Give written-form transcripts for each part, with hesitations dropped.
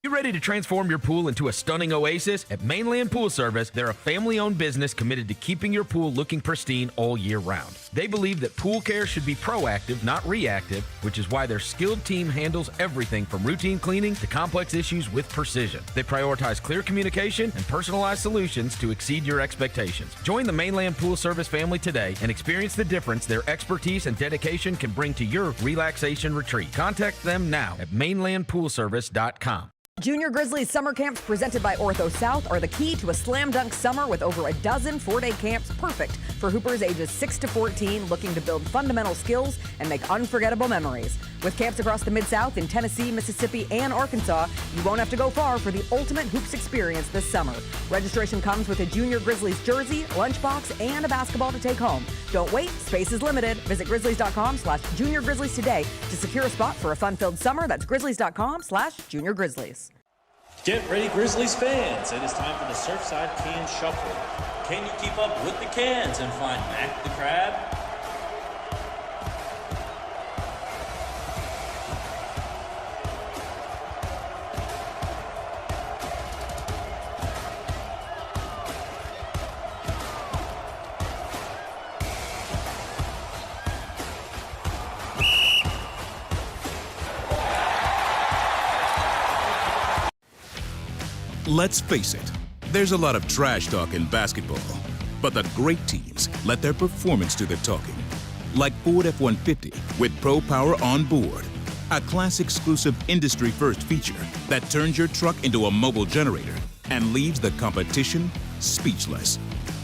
You ready to transform your pool into a stunning oasis? At Mainland Pool Service, they're a family-owned business committed to keeping your pool looking pristine all year round. They believe that pool care should be proactive, not reactive, which is why their skilled team handles everything from routine cleaning to complex issues with precision. They prioritize clear communication and personalized solutions to exceed your expectations. Join the Mainland Pool Service family today and experience the difference their expertise and dedication can bring to your relaxation retreat. Contact them now at mainlandpoolservice.com. Junior Grizzlies summer camps presented by Ortho South are the key to a slam dunk summer with over a dozen 4-day camps perfect for hoopers ages 6 to 14 looking to build fundamental skills and make unforgettable memories. With camps across the Mid-South in Tennessee, Mississippi, and Arkansas, you won't have to go far for the ultimate hoops experience this summer. Registration comes with a Junior Grizzlies jersey, lunchbox, and a basketball to take home. Don't wait, space is limited. Visit grizzlies.com/Junior Grizzlies today to secure a spot for a fun-filled summer. That's grizzlies.com/Junior Grizzlies. Get ready, Grizzlies fans. It is time for the Surfside Can Shuffle. Can you keep up with the cans and find Mac the Crab? Let's face it, there's a lot of trash talk in basketball, but the great teams let their performance do the talking. Like Ford F-150 with Pro Power on board, a class-exclusive industry-first feature that turns your truck into a mobile generator and leaves the competition speechless.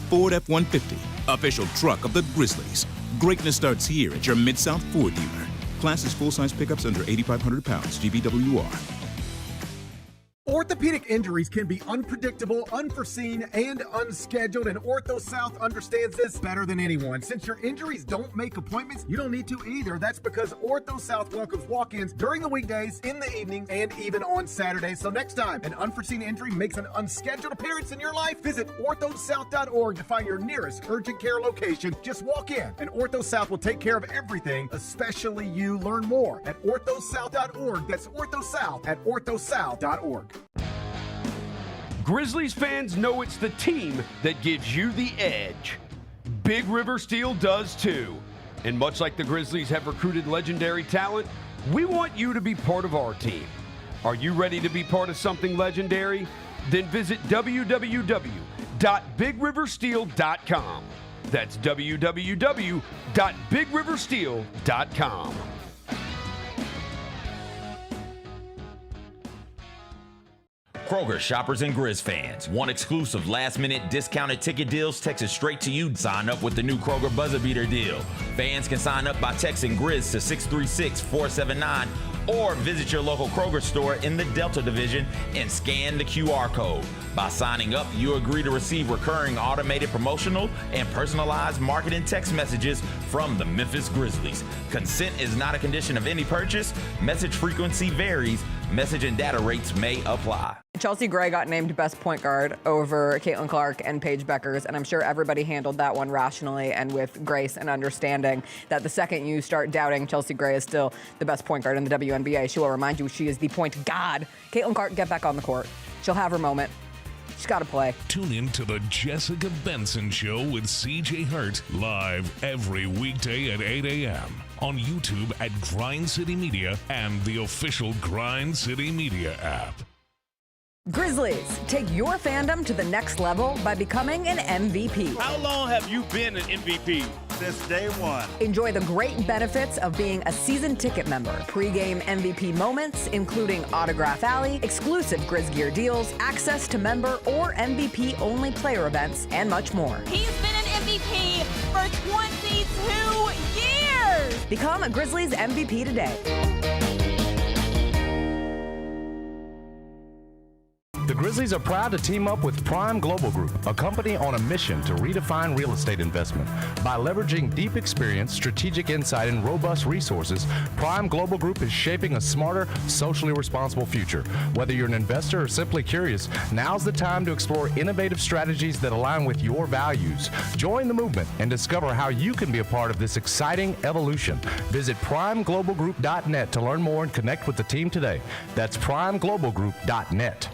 Ford F-150, official truck of the Grizzlies. Greatness starts here at your Mid-South Ford dealer. Class is full-size pickups under 8,500 pounds, GVWR. Orthopedic injuries can be unpredictable, unforeseen, and unscheduled, and Ortho South understands this better than anyone. Since your injuries don't make appointments, you don't need to either. That's because Ortho South welcomes walk-ins during the weekdays, in the evenings, and even on Saturdays. So next time an unforeseen injury makes an unscheduled appearance in your life, visit orthosouth.org to find your nearest urgent care location. Just walk in, and Ortho South will take care of everything, especially you. Learn more at orthosouth.org. That's Ortho South at orthosouth.org. Grizzlies fans know it's the team that gives you the edge. Big River Steel does too. And much like the Grizzlies have recruited legendary talent, we want you to be part of our team. Are you ready to be part of something legendary? Then visit www.bigriversteel.com. That's www.bigriversteel.com. Kroger shoppers and Grizz fans. Want exclusive last-minute discounted ticket deals texted straight to you? Sign up with the new Kroger Buzzer Beater deal. Fans can sign up by texting Grizz to 636-479 or visit your local Kroger store in the Delta Division and scan the QR code. By signing up, you agree to receive recurring automated promotional and personalized marketing text messages from the Memphis Grizzlies. Consent is not a condition of any purchase. Message frequency varies. Message and data rates may apply. Chelsea Gray got named best point guard over Caitlin Clark and Paige Beckers, and I'm sure everybody handled that one rationally and with grace and understanding that the second you start doubting Chelsea Gray is still the best point guard in the WNBA, she will remind you she is the point god. Caitlin Clark, get back on the court. She'll have her moment. She's got to play. Tune in to the Jessica Benson Show with CJ Hurt live every weekday at 8 a.m. on YouTube at Grind City Media and the official Grind City Media app. Grizzlies, take your fandom to the next level by becoming an MVP. How long have you been an MVP? Since day one. Enjoy the great benefits of being a season ticket member. Pre-game MVP moments, including Autograph Alley, exclusive Grizz gear deals, access to member or MVP-only player events, and much more. He's been an MVP for 22 years! Become a Grizzlies MVP today. The Grizzlies are proud to team up with Prime Global Group, a company on a mission to redefine real estate investment. By leveraging deep experience, strategic insight, and robust resources, Prime Global Group is shaping a smarter, socially responsible future. Whether you're an investor or simply curious, now's the time to explore innovative strategies that align with your values. Join the movement and discover how you can be a part of this exciting evolution. Visit primeglobalgroup.net to learn more and connect with the team today. That's primeglobalgroup.net.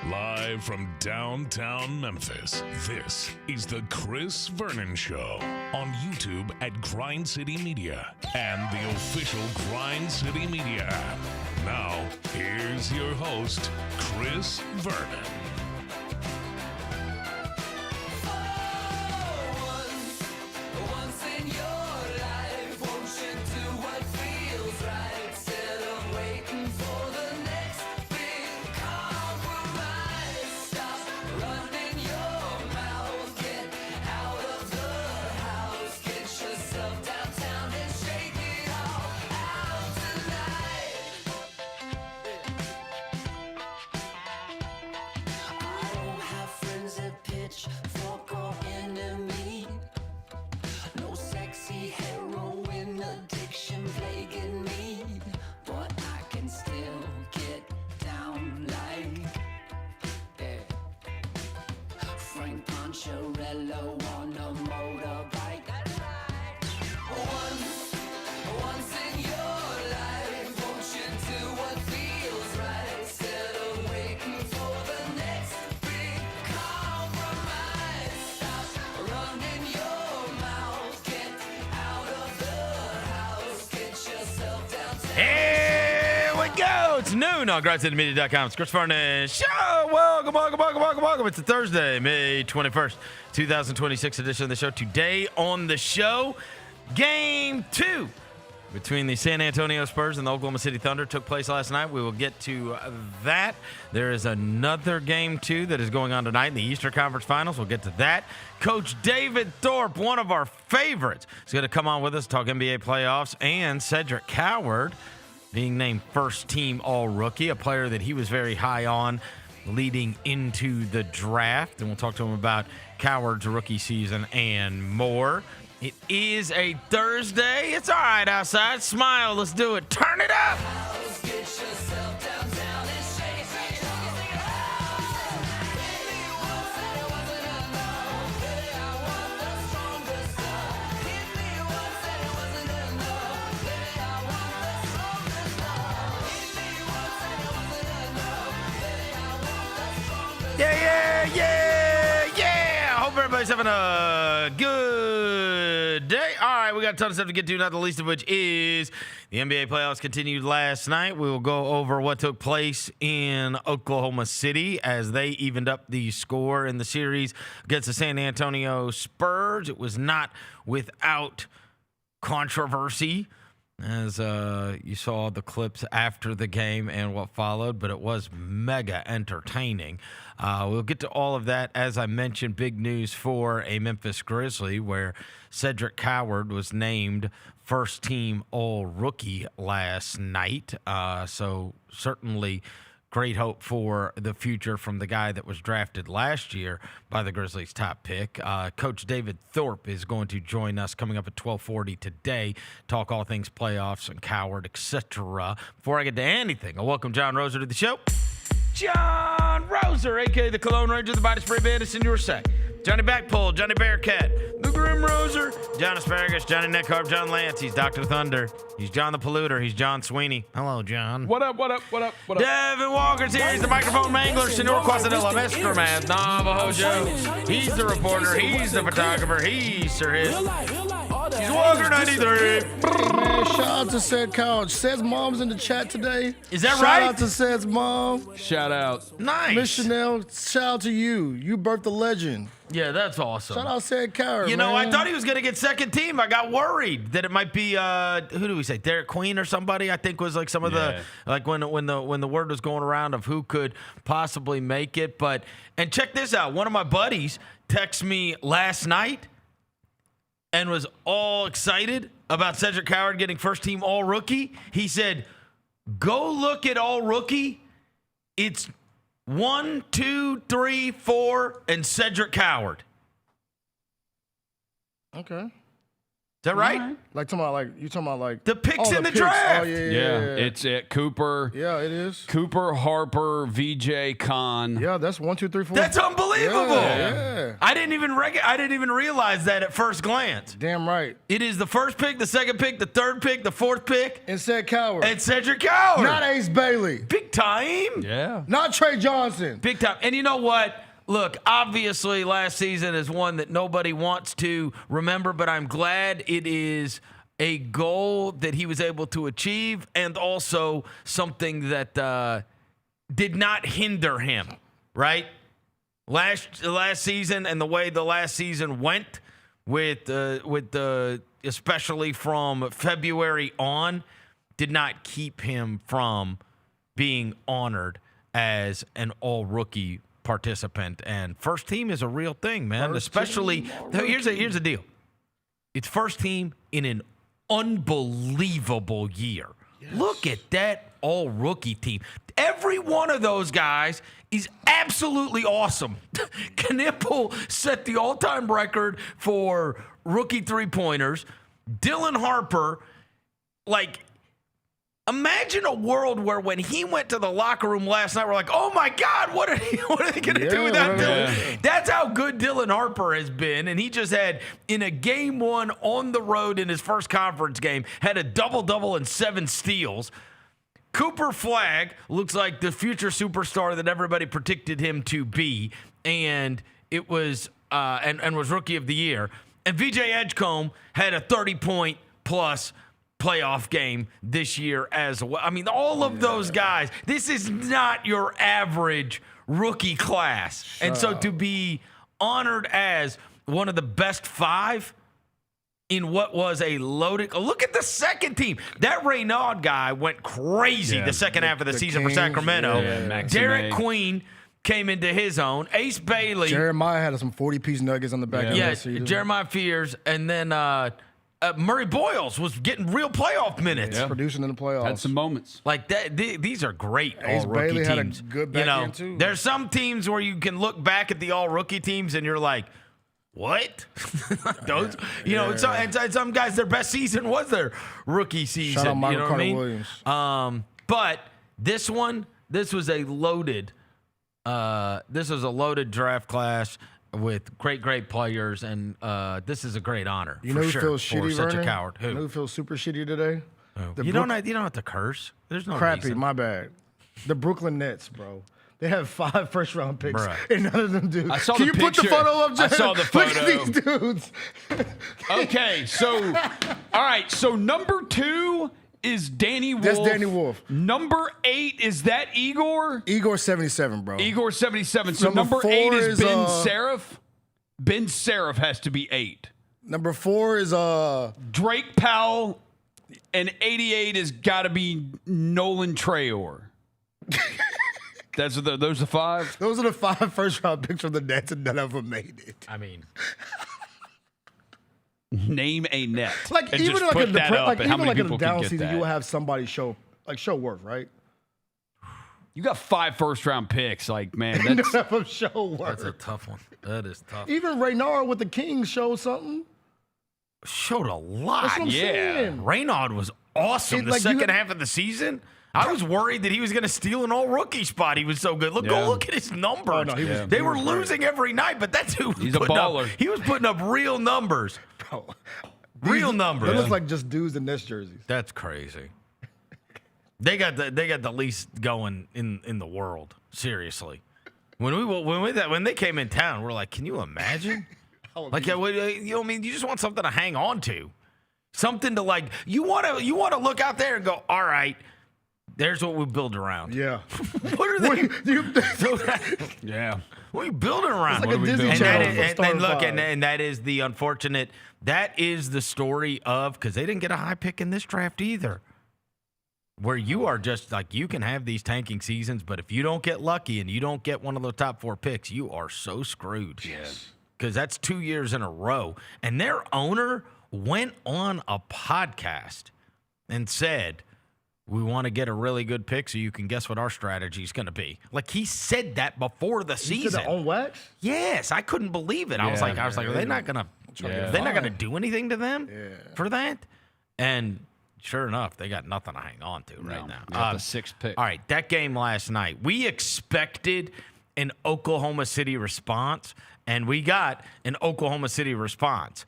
Live from downtown Memphis, this is the Chris Vernon Show on YouTube at Grind City Media and the official Grind City Media app. Now, here's your host, Chris Vernon. It's noon on GrindCityMedia.com. It's Chris Vernon Show. Welcome. It's a Thursday, May 21st, 2026 edition of the show. Today on the show, Game 2 between the San Antonio Spurs and the Oklahoma City Thunder took place last night. We will get to that. There is another Game 2 that is going on tonight in the Eastern Conference Finals. We'll get to that. Coach David Thorpe, one of our favorites, is going to come on with us, talk NBA playoffs, and Cedric Coward being named first-team All-Rookie, a player that he was very high on leading into the draft. And we'll talk to him about Coward's rookie season and more. It is a Thursday. It's all right outside. Smile. Let's do it. Turn it up. Yeah. Hope everybody's having a good day. All right, we got a ton of stuff to get to, not the least of which is the NBA playoffs continued last night. We will go over what took place in Oklahoma City as they evened up the score in the series against the San Antonio Spurs. It was not without controversy, as you saw the clips after the game and what followed, but it was mega entertaining. We'll get to all of that. As I mentioned, big news for a Memphis Grizzly, where Cedric Coward was named first-team All-Rookie last night. So certainly great hope for the future from the guy that was drafted last year by the Grizzlies' top pick. Coach David Thorpe is going to join us coming up at 12:40 today, talk all things playoffs and Coward, etc. Before I get to anything, I welcome John Roser to the show. John Roser, a.k.a. the Cologne Ranger, the Body Spray Bandits in your sack. Johnny Backpull, Johnny Bearcat, the Grim Roser, John Asparagus, Johnny Neckharp, John Lance. He's Dr. Thunder. He's John the Polluter. He's John Sweeney. Hello, John. What up? Devin Walker's here. He's the microphone mangler, Senor Quasadilla, Mr. Math, Navajo Joe. He's the reporter. He's the photographer. He's Sir His. He's Walker 93. Man, shout out to Cedric Coward. Ced's mom's in the chat today. Is that right? Shout out to Ced's mom. Shout out. Nice. Miss Chanel, shout out to you. You birthed a legend. Yeah, that's awesome. Shout out Cedric Coward, You know, man. I thought he was going to get second team. I got worried that it might be, who do we say, Derek Queen or somebody, I think was like some of the, like when the word was going around of who could possibly make it. But, and check this out. One of my buddies texted me last night and was all excited about Cedric Coward getting first team All-Rookie. He said, go look at All-Rookie It's 1, 2, 3, 4, and Cedric Coward. Okay. Is that right? Like you talking about the picks in the picks. draft. Oh, yeah. It's it. Cooper. Yeah, it is. Cooper, Harper, VJ, Khan. Yeah, that's 1, 2, 3, 4. That's unbelievable. Yeah. I didn't even realize that at first glance. Damn right. It is the first pick, the second pick, the third pick, the fourth pick, And said Coward. and Cedric Coward. Not Ace Bailey. Big time. Yeah. Not Trey Johnson. Big time. And you know what? Look, obviously last season is one that nobody wants to remember, but I'm glad it is a goal that he was able to achieve and also something that did not hinder him, right? Last season and the way the last season went with the especially from February on did not keep him from being honored as an all-rookie participant. And first team is a real thing, man. Especially here's the deal. It's first team in an unbelievable year. Yes. Look at that all-rookie team. Every one of those guys is absolutely awesome. Knipple set the all-time record for rookie three-pointers. Dylan Harper, imagine a world where when he went to the locker room last night, we're like, oh, my God, what are they going to do without Dylan? Yeah. That's how good Dylan Harper has been. And he just had, in a game one on the road in his first conference game, had a double-double and 7 steals. Cooper Flagg looks like the future superstar that everybody predicted him to be. And it was and was rookie of the year. And VJ Edgecombe had a 30-point plus playoff game this year as well. I mean, all of those guys, this is not your average rookie class. And so to be honored as one of the best 5 in what was a loaded, look at the second team. That Raynaud guy went crazy the second half of the season Kings, for Sacramento. Yeah. Derek Queen came into his own. Ace Bailey. Jeremiah had some 40-piece nuggets on the back of that season. Jeremiah Fears. And then Murray Boyles was getting real playoff minutes. Yeah. Producing in the playoffs. Had some moments. Like that. These are great Ace all-rookie Bailey teams. had a good back end too. There's some teams where you can look back at the all-rookie teams and you're like, what? Those, and some guys, their best season was their rookie season. Shout out Michael Carter Williams. Williams. But this was a loaded draft class with great players, and this is a great honor. You know who feels shitty, for such Vernon? a coward. Who? You know who feels super shitty today? You don't have to curse. There's no crappy. reason. My bad. The Brooklyn Nets, bro. They have 5 first-round picks, and none of them do. I saw Can the you put the photo up, Jay? I saw the photo. Look at these dudes. Okay, all right. So number 2 is Danny Wolf. That's Danny Wolf. Number 8 is that Igor? Igor 77, bro. Igor 77. So number 8 is Ben Seraph. Ben Seraph has to be 8. Number 4 is Drake Powell, and 88 has got to be Nolan Traore. Those are the 5? Those are the 5 first-round picks from the Nets, and none of them made it. I mean, name a net. Like, and even just like put a that up, and how many in a people down can get season, that. you will have somebody show worth, right? You got 5 first-round picks. Like, man, And that's none of them show worth. that's a tough one. That is tough. Even Raynaud with the Kings showed something. Showed a lot. That's what I'm saying. Raynaud was awesome the second half of the season. I was worried that he was going to steal an all-rookie spot. He was so good. Go look at his numbers. Oh, no, they were losing every night, but that's who He's a baller. He was putting up real numbers. Bro, Real numbers. They look like just dudes in Nets jerseys. That's crazy. They got the least going in the world. Seriously. When they came in town, we're like, can you imagine? Like, you just want something to hang on to, something to you want to look out there and go, all right, there's what we build around. Yeah. What are they? yeah. What are you building around? It's like a Disney Channel. And that is the unfortunate. That is the story of, because they didn't get a high pick in this draft either. Where you are just like, you can have these tanking seasons, but if you don't get lucky and you don't get one of the top 4 picks, you are so screwed. Yes. Because that's 2 years in a row. And their owner went on a podcast and said, we want to get a really good pick so you can guess what our strategy is going to be. Like, he said that before the season. He said that on wax? Yes, I couldn't believe it. I was like, are they not going to do anything to them for that? And sure enough, they got nothing to hang on to right now. The 6th pick. All right, that game last night, we expected an Oklahoma City response, and we got an Oklahoma City response.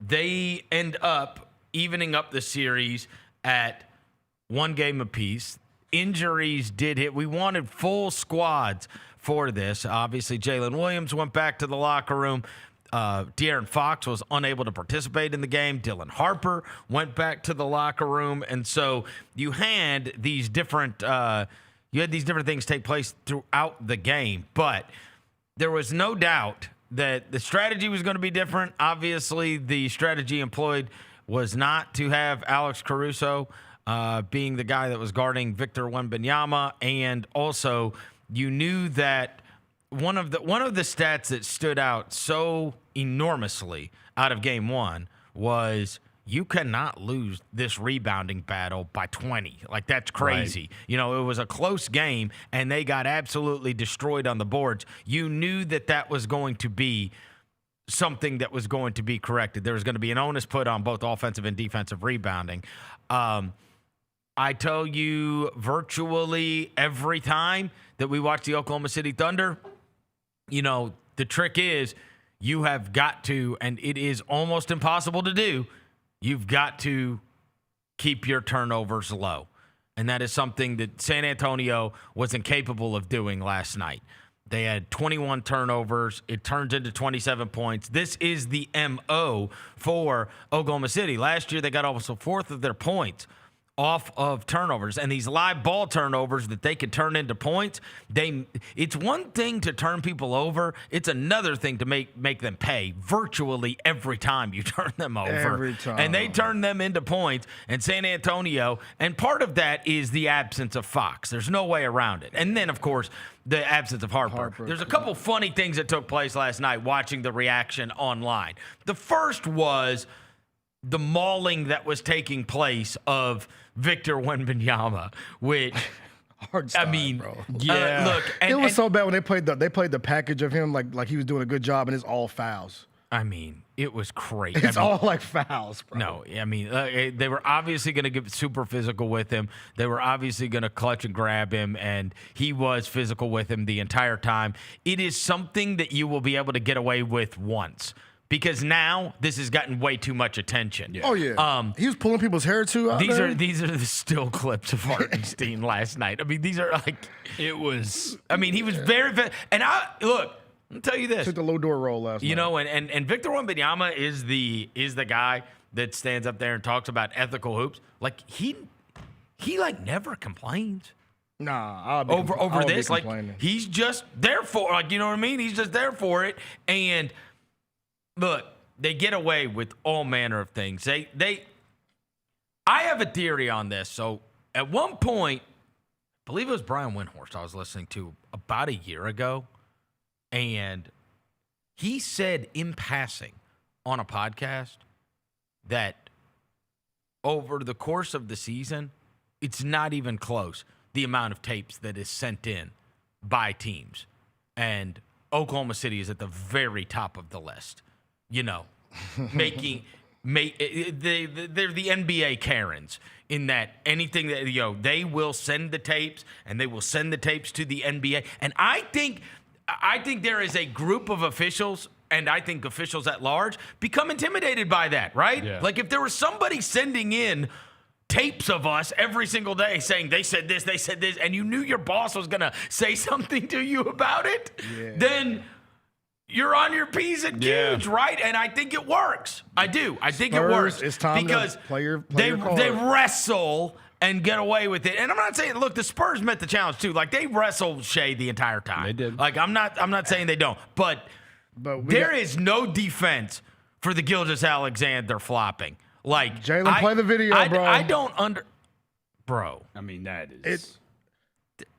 They end up evening up the series at 1 game apiece. Injuries did hit. We wanted full squads for this. Obviously, Jalen Williams went back to the locker room. De'Aaron Fox was unable to participate in the game. Dylan Harper went back to the locker room. And so you had these different things take place throughout the game. But there was no doubt that the strategy was going to be different. Obviously, the strategy employed was not to have Alex Caruso being the guy that was guarding Victor Wembanyama. And also, you knew that one of the stats that stood out so enormously out of game 1 was you cannot lose this rebounding battle by 20. Like, that's crazy. Right. You know, it was a close game, and they got absolutely destroyed on the boards. You knew that was going to be something that was going to be corrected. There was going to be an onus put on both offensive and defensive rebounding. I tell you, virtually every time that we watch the Oklahoma City Thunder, you know, the trick is you have got to, and it is almost impossible to do, you've got to keep your turnovers low. And that is something that San Antonio was incapable of doing last night. They had 21 turnovers. It turns into 27 points. This is the MO for Oklahoma City. Last year, they got almost a fourth of their points off of turnovers, and these live ball turnovers that they could turn into points, it's one thing to turn people over. It's another thing to make them pay virtually every time you turn them over. Every time. And they turn them into points, and San Antonio, and part of that is the absence of Fox. There's no way around it. And then, of course, the absence of Harper. There's a couple funny things that took place last night watching the reaction online. The first was the mauling that was taking place of Victor Wembanyama, which Hartenstein, I mean, bro. Look, it was so bad when they played the package of him like he was doing a good job, and it's all fouls. I mean, it was crazy. It's all like fouls, bro. No, I mean, they were obviously going to get super physical with him. They were obviously going to clutch and grab him, and he was physical with him the entire time. It is something that you will be able to get away with once. Because now this has gotten way too much attention. Yeah. Oh yeah, he was pulling people's hair too. These are the still clips of Hartenstein last night. I mean, these are like it was. I mean, he was very. And look, I'll tell you this: took the low door roll last night. You know, and Victor Wembanyama is the guy that stands up there and talks about ethical hoops. Like he like never complains. Nah, over this. Like he's just there for. Like, you know what I mean? He's just there for it. And look, they get away with all manner of things. I have a theory on this. So at one point, I believe it was Brian Windhorst I was listening to about a year ago, and he said in passing on a podcast that over the course of the season, it's not even close, the amount of tapes that is sent in by teams. And Oklahoma City is at the very top of the list. You know, they're the NBA Karens in that anything that, you know, they will send the tapes and they will send the tapes to the NBA. And I think there is a group of officials, and I think officials at large become intimidated by that, right? Yeah. Like if there was somebody sending in tapes of us every single day saying they said this, and you knew your boss was going to say something to you about it, then you're on your P's and Q's, right? And I think it works. I do. I think Spurs, it works. It's time because to play your they card. wrestle and get away with it. And I'm not saying, look, the Spurs met the challenge too. Like they wrestled Shea the entire time. They did. Like I'm not saying they don't. But there is no defense for the Gilgeous-Alexander flopping. Like Jalen, play the video, bro. I don't bro. I mean, that is.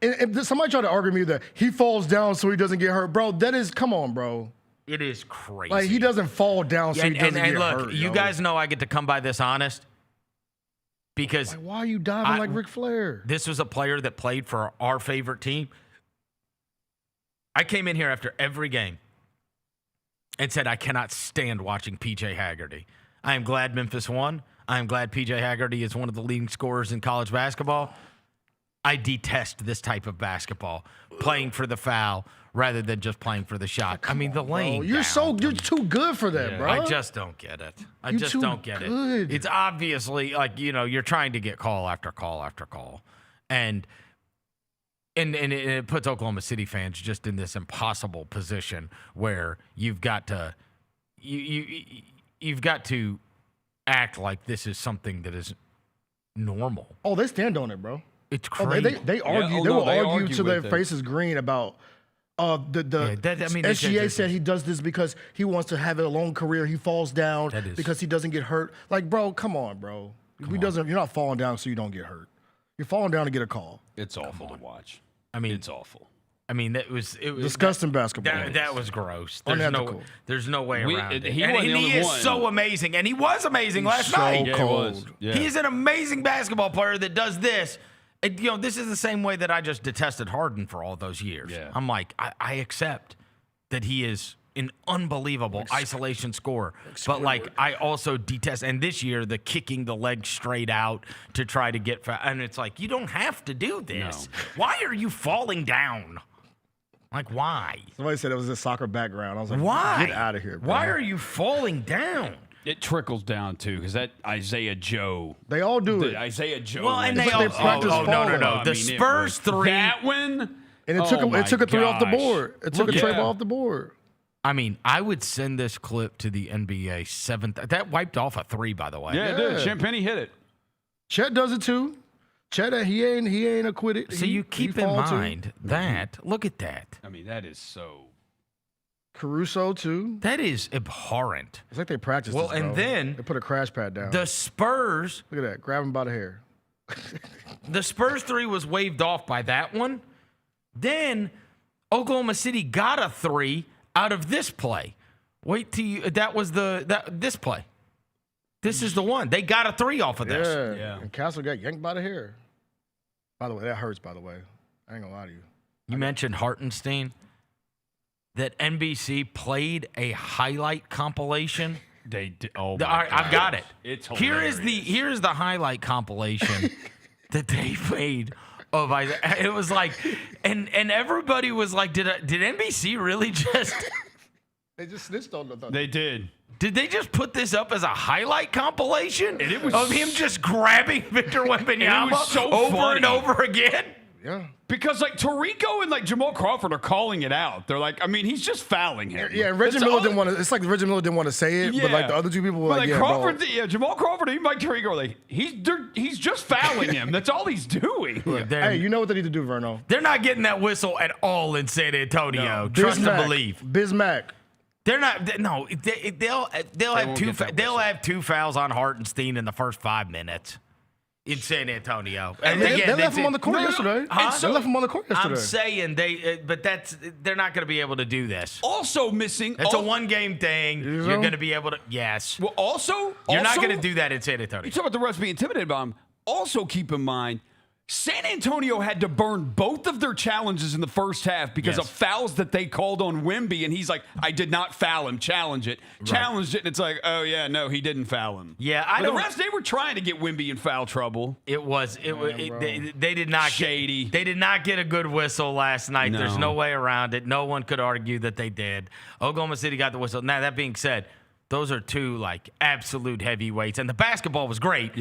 If somebody tried to argue me that he falls down so he doesn't get hurt, bro, that is, come on, bro. It is crazy. Like, he doesn't fall down so he doesn't get hurt. And look, you guys know I get to come by this honest because why are you diving like Ric Flair? This was a player that played for our favorite team. I came in here after every game and said I cannot stand watching P.J. Haggerty. I am glad Memphis won. I am glad P.J. Haggerty is one of the leading scorers in college basketball. I detest this type of basketball, playing for the foul rather than just playing for the shot. I mean, the lane. You're too good for that, bro. I just don't get it. I just don't get it. It's obviously like, you're trying to get call after call after call. And it puts Oklahoma City fans just in this impossible position where you've got to you've got to act like this is something that is normal. Oh, they stand on it, bro. It's crazy. They argue. They will argue till their face is green about SGA said he does this because he wants to have a long career. He falls down because he doesn't get hurt. Like, bro, come on, bro. You're not falling down so you don't get hurt. You're falling down to get a call. It's awful to watch. I mean, it's awful. I mean, it was disgusting basketball. That was gross. There's no way around it. He is so amazing, and he was amazing last night. So cold. Yeah. He's an amazing basketball player that does this. This is the same way that I just detested Harden for all those years. Yeah. I'm like, I accept that he is an unbelievable isolation scorer. But, I also detest, and this year, the kicking the leg straight out to try to get – and it's like, you don't have to do this. No. Why are you falling down? Like, why? Somebody said it was a soccer background. I was like, why? Get out of here, bro. Why are you falling down? It trickles down, too, because that Isaiah Joe. They all do it. Isaiah Joe. Well, and they practice no. The Spurs three. That one? And it took a three off the board. It took a tray ball off the board. I mean, I would send this clip to the NBA 7th. That wiped off a three, by the way. Yeah, it did. Champagne hit it. Chet does it, too. Chet, he ain't acquitted. So you keep in mind that. Look at that. I mean, that is so... Caruso, too. That is abhorrent. It's like they practiced this, and then... They put a crash pad down. The Spurs... Look at that. Grab him by the hair. The Spurs three was waved off by that one. Then Oklahoma City got a three out of this play. Wait till you... That was this play. This is the one. They got a three off of this. Yeah. And Castle got yanked by the hair. By the way, that hurts, by the way. I ain't gonna lie to you. You mentioned Hartenstein. That NBC played a highlight compilation. They did. Oh, I've got it. It's hilarious. Here is the highlight compilation that they made of Isaiah. It was like, and everybody was like, did NBC really just? They just snitched on them. They did. Did they just put this up as a highlight compilation? And it was of him just grabbing Victor Wembanyama over and over again? Yeah. Because, Tarico and, Jamal Crawford are calling it out. They're like, I mean, he's just fouling him. Yeah, Reggie Miller didn't want to – it's like Reggie Miller didn't want to say it, but, the other two people were Crawford, Jamal Crawford and Mike Tarico are like, he's just fouling him. That's all he's doing. Hey, you know what they need to do, Verno? They're not getting that whistle at all in San Antonio. No. Trust and believe. Bismack. They're not – no, they'll have two fouls on Hartenstein in the first 5 minutes. In San Antonio, and they left him on the court yesterday. They left him on the court yesterday. I'm saying they're not going to be able to do this. Also missing, it's a 1-game thing. You're going to be able to, yes. Well, you're not going to do that in San Antonio. You talk about the refs being intimidated by him. Also, keep in mind, San Antonio had to burn both of their challenges in the first half because of fouls that they called on Wemby, and he's like, I did not foul him, challenge it. Right. Challenged it, and it's like, oh, yeah, no, he didn't foul him. Yeah, the refs, they were trying to get Wemby in foul trouble. They did not shady. They did not get a good whistle last night. No. There's no way around it. No one could argue that they did. Oklahoma City got the whistle. Now, that being said, those are two, absolute heavyweights, and the basketball was great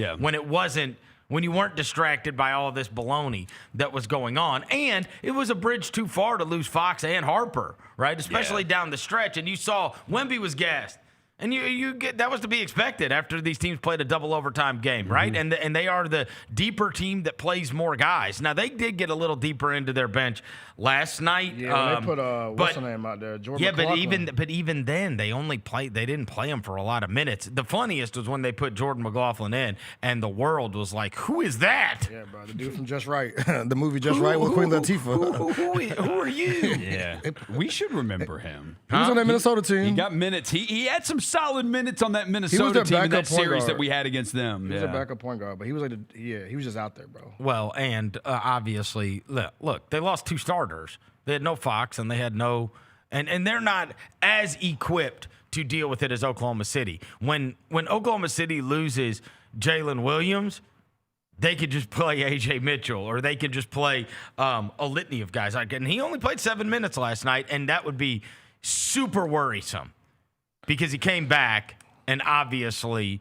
when you weren't distracted by all this baloney that was going on. And it was a bridge too far to lose Fox and Harper, right? Especially down the stretch. And you saw Wemby was gassed. And you get that was to be expected after these teams played a double overtime game, right? And they are the deeper team that plays more guys. Now they did get a little deeper into their bench last night. Yeah, they put what's the name out there, Jordan McLaughlin. but even then they didn't play him for a lot of minutes. The funniest was when they put Jordan McLaughlin in, and the world was like, "Who is that?" Yeah, bro, the dude from Just Right, the movie Just Right with Queen Latifah. Who are you? Yeah, we should remember him. He was on that Minnesota team. He got minutes. He had some solid minutes on that Minnesota team in that series that we had against them. He was a backup point guard, but he was like, he was just out there, bro. Well, and obviously, look, they lost 2 starters. They had no Fox, and they had no, and they're not as equipped to deal with it as Oklahoma City. When Oklahoma City loses Jalen Williams, they could just play A.J. Mitchell, or they could just play a litany of guys. And he only played 7 minutes last night, and that would be super worrisome because he came back, and obviously,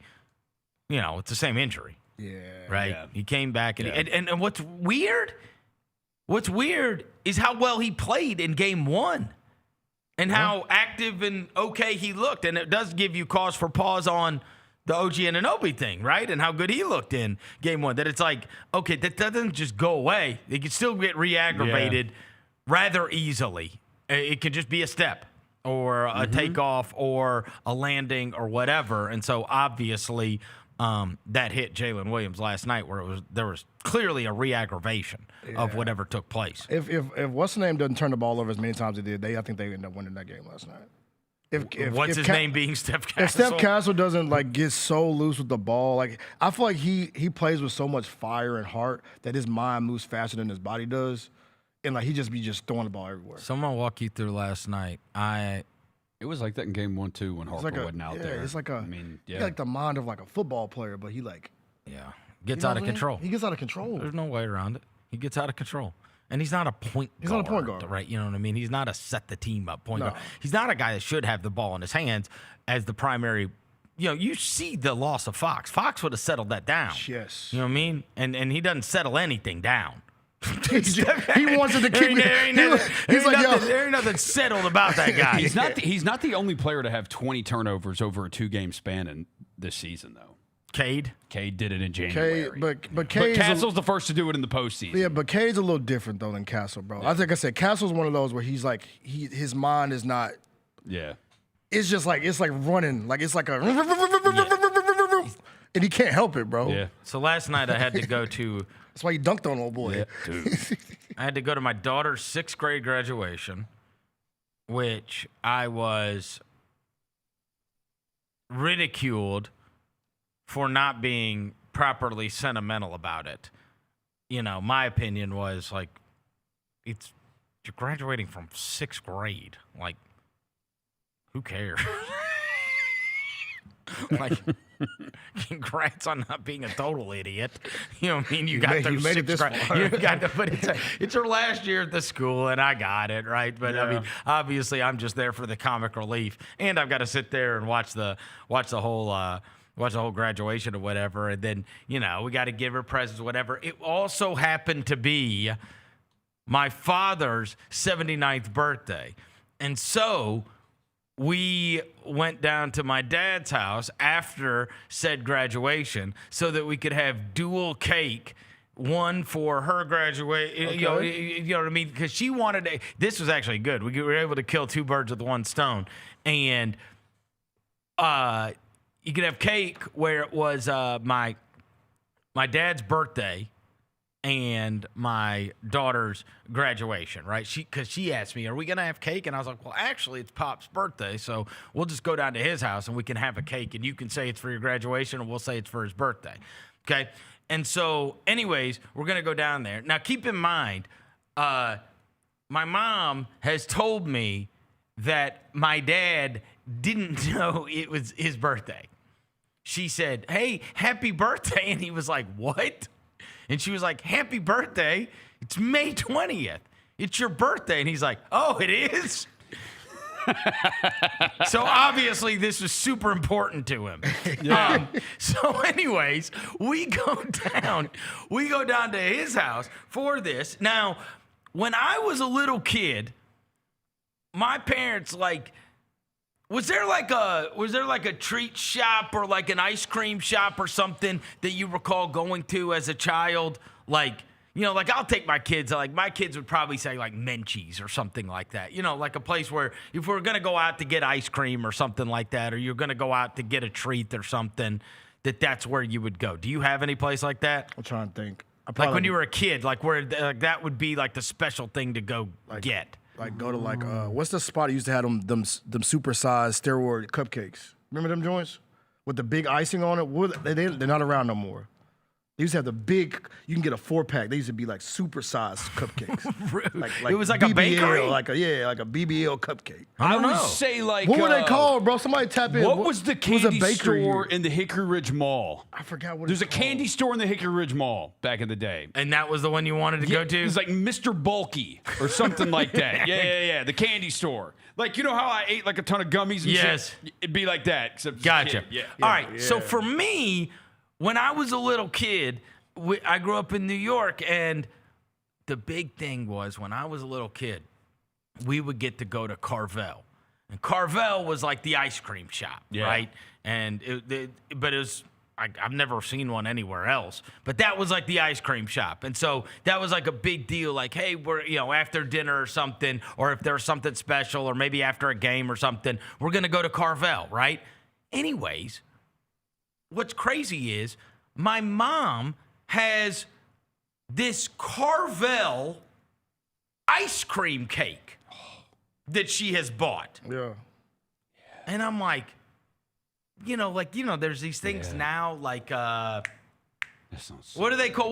it's the same injury. Yeah. Right? Yeah. He came back, and what's weird is how well he played in game 1 and how active and okay he looked. And it does give you cause for pause on the OG Anunoby thing, right? And how good he looked in game 1. That it's like, okay, that doesn't just go away. It can still get re-aggravated rather easily. It could just be a step or a takeoff or a landing or whatever. And so obviously that hit Jalen Williams last night where there was clearly a re-aggravation of whatever took place. If what's the name doesn't turn the ball over as many times as they did, I think they ended up winning that game last night. What's his name being Steph Castle? If Steph Castle doesn't get so loose with the ball, I feel like he plays with so much fire and heart that his mind moves faster than his body does, and he just be throwing the ball everywhere. So I'm gonna walk you through last night. It was like that in game 1 too when Harper wasn't out there. It's like he like the mind of like a football player, but he gets out of control. He gets out of control. There's no way around it. He gets out of control. And he's not a point guard. He's not a point guard. Right? You know what I mean? He's not a set the team up point guard. He's not a guy that should have the ball in his hands as the primary. You see the loss of Fox. Fox would have settled that down. Yes. You know what I mean? And he doesn't settle anything down. He wants it to keep there ain't nothing settled about that guy. He's not the only player to have 20 turnovers over a 2-game span in this season, though. Cade did it in January. But Castle's the first to do it in the postseason. Yeah, but Cade's a little different though than Castle, bro. I think I said Castle's one of those where he's like his mind is not. Yeah. It's just like running, it's like a. And he can't help it, bro. Yeah. So last night I had to go to. That's why you dunked on old boy. Yeah, dude. I had to go to my daughter's 6th grade graduation, which I was ridiculed for not being properly sentimental about it. My opinion was you're graduating from 6th grade. Who cares? Congrats on not being a total idiot. You know what I mean? You made it this far. But it's her last year at the school, and I got it, right? But I mean, obviously, I'm just there for the comic relief, and I've got to sit there and watch the whole graduation or whatever, and then we got to give her presents, whatever. It also happened to be my father's 79th birthday, and so we went down to my dad's house after said graduation so that we could have dual cake, one for her graduation. You know what I mean? Because she wanted this was actually good. We were able to kill 2 birds with one stone. And you could have cake where it was my dad's birthday and my daughter's graduation, right? Because she asked me, are we going to have cake? And I was like, well, actually, it's Pop's birthday, so we'll just go down to his house and we can have a cake, and you can say it's for your graduation, and we'll say it's for his birthday, okay? And so, anyways, we're going to go down there. Now, keep in mind, my mom has told me that my dad didn't know it was his birthday. She said, hey, happy birthday, and he was like, what? And she was like, happy birthday. It's May 20th. It's your birthday. And he's like, oh, it is? So obviously this was super important to him. So anyways, we go down to his house for this. Now, when I was a little kid, my parents was there like a treat shop or like an ice cream shop or something that you recall going to as a child? I'll take my kids. My kids would probably say Menchie's or something like that. Like a place where if we're gonna go out to get ice cream or something like that, or you're gonna go out to get a treat or something, that's where you would go. Do you have any place like that? I'm trying to think. When you were a kid, where that would be the special thing to go get. Go to what's the spot you used to have them supersized steroid cupcakes? Remember them joints with the big icing on it? They're not around no more. They used to have the big. You can get a 4-pack. They used to be like super-sized cupcakes. Like it was like BBL, a bakery, like a BBL cupcake. I would say like what were they called, bro? Somebody tap in. What was the candy store in the Hickory Ridge Mall? I forgot what. There's a candy store in the Hickory Ridge Mall back in the day, and that was the one you wanted to go to. It was like Mr. Bulky or something like that. Yeah. The candy store. Like, you know how I ate like a ton of gummies and yes. shit? It'd be like that. Except gotcha. Yeah. All right. So for me, when I was a little kid, I grew up in New York, and the big thing was when I was a little kid, we would get to go to Carvel. And Carvel was like the ice cream shop, right? And but it was I've never seen one anywhere else. But that was like the ice cream shop. And so that was like a big deal. Like, hey, we're, after dinner or something, or if there's something special, or maybe after a game or something, we're going to go to Carvel, right? Anyways, what's crazy is my mom has this Carvel ice cream cake that she has bought. Yeah. And I'm like, there's these things now, like what do they call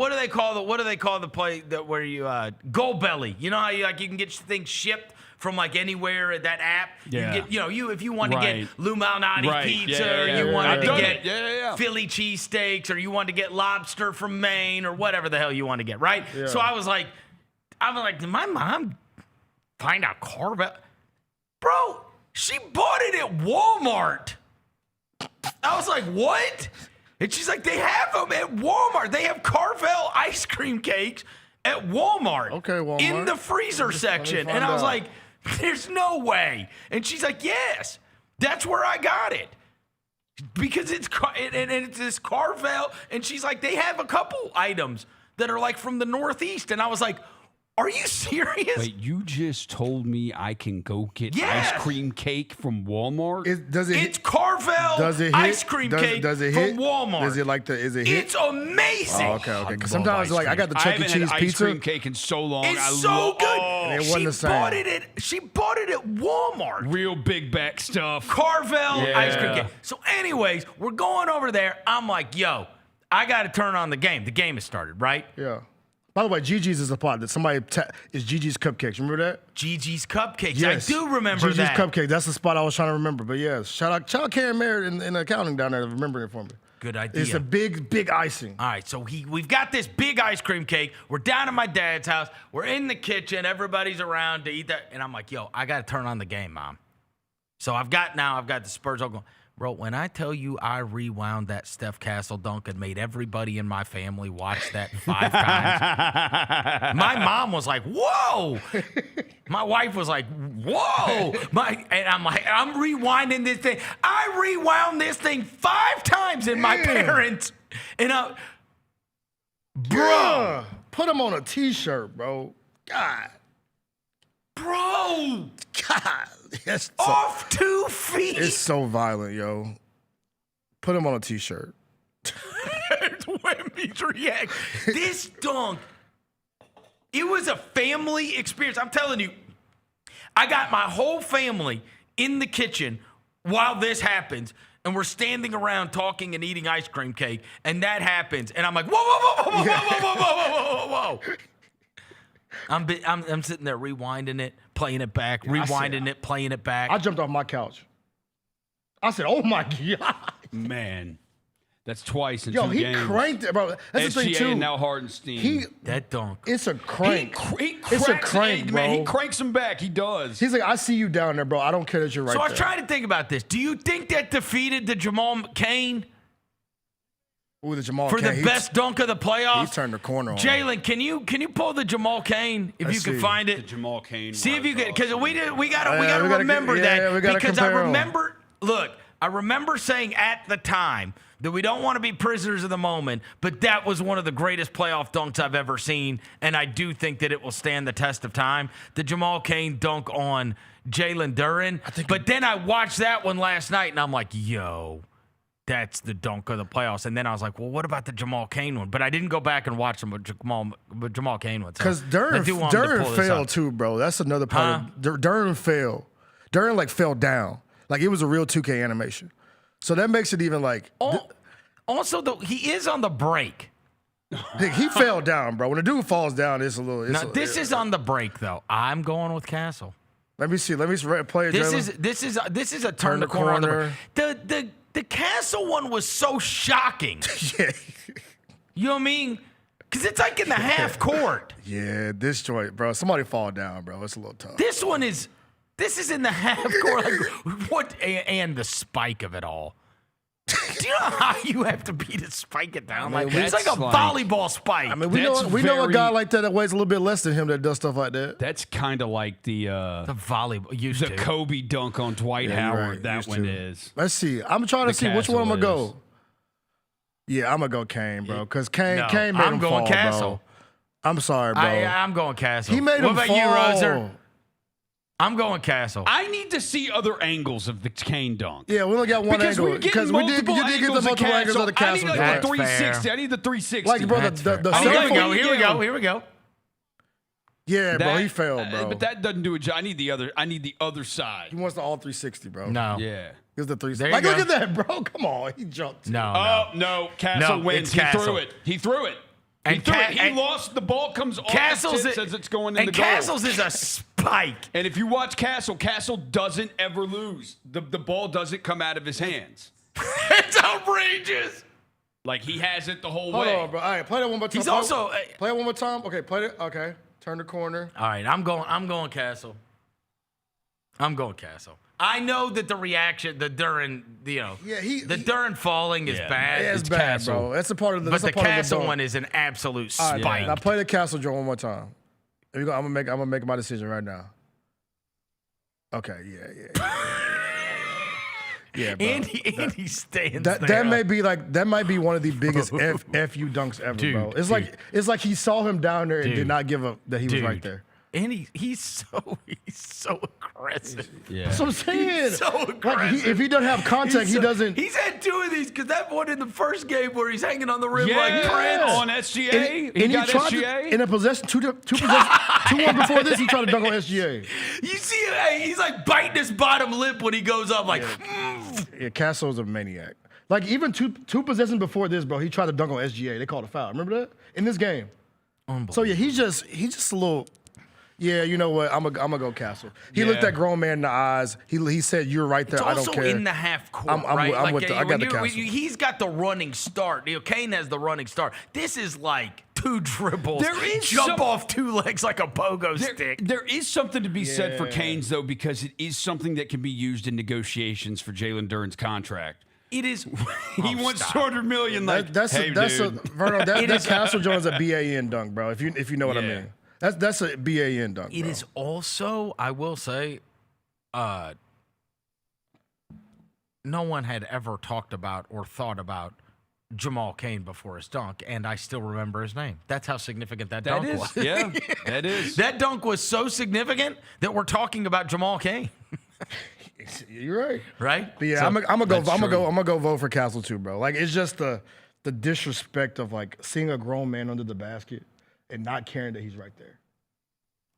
the play that where you Gold Belly? You know how you can get things shipped from like anywhere, that app. Yeah. You get if you want to get Lou Malnati pizza, or you wanted to get Philly cheesesteaks, or you wanted to get lobster from Maine, or whatever the hell you want to get, right? Yeah. So I was like, did my mom find out Carvel? Bro, she bought it at Walmart. I was like, what? And she's like, they have them at Walmart. They have Carvel ice cream cakes at Walmart. Okay, Walmart. In the freezer section. And I was like, there's no way. And she's like, yes, that's where I got it. Because it's this Carvel. And she's like, they have a couple items that are like from the Northeast. And I was like, are you serious? Wait, you just told me I can go get ice cream cake from Walmart? It's Carvel ice cream cake from Walmart. Is it hit? It's amazing. Oh, okay. Because sometimes I got the Chuck E. Cheese pizza. Ice cream cake in so long. It's so good. And it wasn't the same. She bought it at Walmart. Real big back stuff. Carvel ice cream cake. So anyways, we're going over there. I'm like, yo, I got to turn on the game. The game has started, right? Yeah. By the way, Gigi's is a plot that somebody is Gigi's Cupcakes. Remember that? Gigi's Cupcakes. Yes. I do remember Gigi's that. Cupcakes. That's the spot I was trying to remember. But yes, shout out Karen Merritt in accounting down there remembering it for me. Good idea. It's a big icing. All right, so we've got this big ice cream cake. We're down at my dad's house. We're in the kitchen. Everybody's around to eat that. And I'm like, yo, I got to turn on the game, Mom. So I've got the Spurs all going. Bro, when I tell you I rewound that Steph Castle dunk and made everybody in my family watch that 5 times, my mom was like, whoa. My wife was like, whoa. And I'm like, I'm rewinding this thing. I rewound this thing 5 times in my parents. And bro. Put them on a T-shirt, bro. God. Bro. God. Yes, off 2 feet. It's so violent, yo. Put him on a T-shirt. Wemby's reaction. This dunk, it was a family experience. I'm telling you, I got my whole family in the kitchen while this happens, and we're standing around talking and eating ice cream cake, and that happens, and I'm like, whoa. I'm sitting there rewinding it, playing it back, rewinding it, playing it back. I jumped off my couch. I said, "Oh my God, man, that's twice in 2 games." Yo, he cranked it, bro. That's SGA the thing too. And now Hartenstein. That dunk. It's a crank. It's a crank, bro. Man, he cranks him back. He does. He's like, "I see you down there, bro. I don't care that you're right." So I was there. trying to think about this. Do you think that defeated the Jamal Cain? Ooh, the Jamal for Cain. the best dunk of the playoffs. He turned the corner on. Jalen, can you pull the Jamal Cain if you can find it? The Jamal Cain. See if you can, because we gotta remember that because I remember. Look, I remember saying at the time that we don't want to be prisoners of the moment, but that was one of the greatest playoff dunks I've ever seen, and I do think that it will stand the test of time. The Jamal Cain dunk on Jalen Duren, but then I watched that one last night, and I'm like, yo. That's the dunk of the playoffs. And then I was like, well, what about the Jamal Cain one? But I didn't go back and watch them with Jamal Cain one. Because Duren failed too, bro. That's another part of Duren failed. Duren fell down. Like it was a real 2K animation. So that makes it even like. Also, though, he is on the break. He fell down, bro. When a dude falls down, it's a little. This is on the break, though. I'm going with Castle. Let me see. Let me play it. This is a turn the corner. On the Castle one was so shocking. Yeah. You know what I mean? Because it's like in the half court. Yeah, this joint, bro. Somebody fall down, bro. It's a little tough. This is in the half court. Like, what? And the spike of it all. Do you know how you have to be to spike it down? It's like a volleyball spike. I mean, we know a guy like that weighs a little bit less than him that does stuff like that. That's kind of like the volleyball. The Kobe dunk on Dwight Howard. That one is. Let's see. I'm trying to see which one I'm gonna go. Yeah, I'm gonna go Kane, bro. Because Kane made him fall, I'm going Castle. Bro. I'm sorry, bro. I'm going Castle. He made him fall. What about you, Roser? I'm going Castle. I need to see other angles of the Kane dunk. Yeah, we only got one angle. Because you did get the multiple angles of the Castle. I need the 360. I need the 360. Like, bro, Here we go. Yeah, bro, he failed, bro. But that doesn't do it. I need the other side. He wants the all 360, bro. No. Yeah. Here's the 360. Like, look at that, bro. Come on. He jumped. No. Castle wins. He threw it. And he lost. The ball comes off the tip as it's going in the goal. And Castle's is a spike. And if you watch Castle doesn't ever lose. The ball doesn't come out of his hands. It's outrageous. Like, he has it the whole way. Hold on, bro. All right, play that one more time. He's also play it one more time. Okay, play it. Okay, turn the corner. All right, I'm going Castle. I'm going Castle. I know that the reaction, the Duran falling is bad. Yeah, it's bad, Castle. Bro. That's a part of the. But the Castle one is an absolute spike. Right, now play the Castle joint one more time. Here we go. I'm gonna make my decision right now. Okay. Yeah, bro. Andy stands that there. That might be one of the biggest fu dunks ever, dude, bro. It's like he saw him down there and did not give up that he was right there. And he's so aggressive. Yeah. That's what I'm saying. He's so aggressive. Like if he doesn't have contact, he doesn't. He's had two of these because that one in the first game where he's hanging on the rim like Prince. On SGA. He got SGA. In a possession, two one before this, he tried to dunk on SGA. You see, he's like biting his bottom lip when he goes up like. Yeah, Castle's a maniac. Like even two possessions before this, bro, he tried to dunk on SGA. They called a foul. Remember that? In this game. So yeah, he's just a little. Yeah, you know what? I'm gonna go Castle. He looked that grown man in the eyes. He said, "You're right there. I don't care." Also in the half court, right? I got the Castle. He's got the running start. Kane has the running start. This is like two dribbles. Jump off two legs like a pogo stick. There is something to be said for Kane's though, because it is something that can be used in negotiations for Jalen Duren's contract. It is. He wants $200 million. Like that's Vernon. That Castle Jones a BAN dunk, bro. If you know what I mean. That's a BAN dunk. It is also, I will say, no one had ever talked about or thought about Jamal Cain before his dunk, and I still remember his name. That's how significant that dunk was. Yeah, that is. That dunk was so significant that we're talking about Jamal Cain. You're right. Right? But yeah, I'm gonna go vote for Castle too, bro. Like it's just the disrespect of like seeing a grown man under the basket and not caring that he's right there.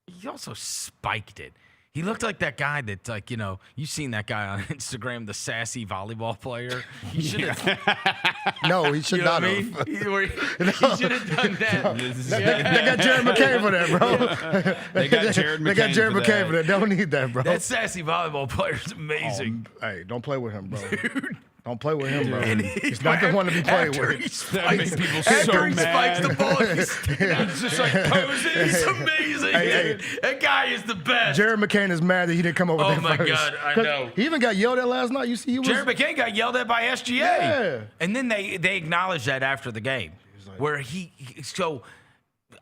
He also spiked it. He looked like that guy that, like, you've seen that guy on Instagram, the sassy volleyball player. He should have. No, he should not have. He should have done that. They got Jared McCain for that, bro. They got Jared McCain for that. They don't need that, bro. That sassy volleyball player is amazing. Hey, don't play with him, bro. Dude. Don't play with him, bro. He's not the one to be played with. That makes people so after he mad. spikes the ball, he's just like posing. He's amazing. Hey. That guy is the best. Jared McCain is mad that he didn't come over there first. Oh, my God, I know. He even got yelled at last night. You see, Jared McCain got yelled at by SGA. Yeah. And then they acknowledged that after the game. Where so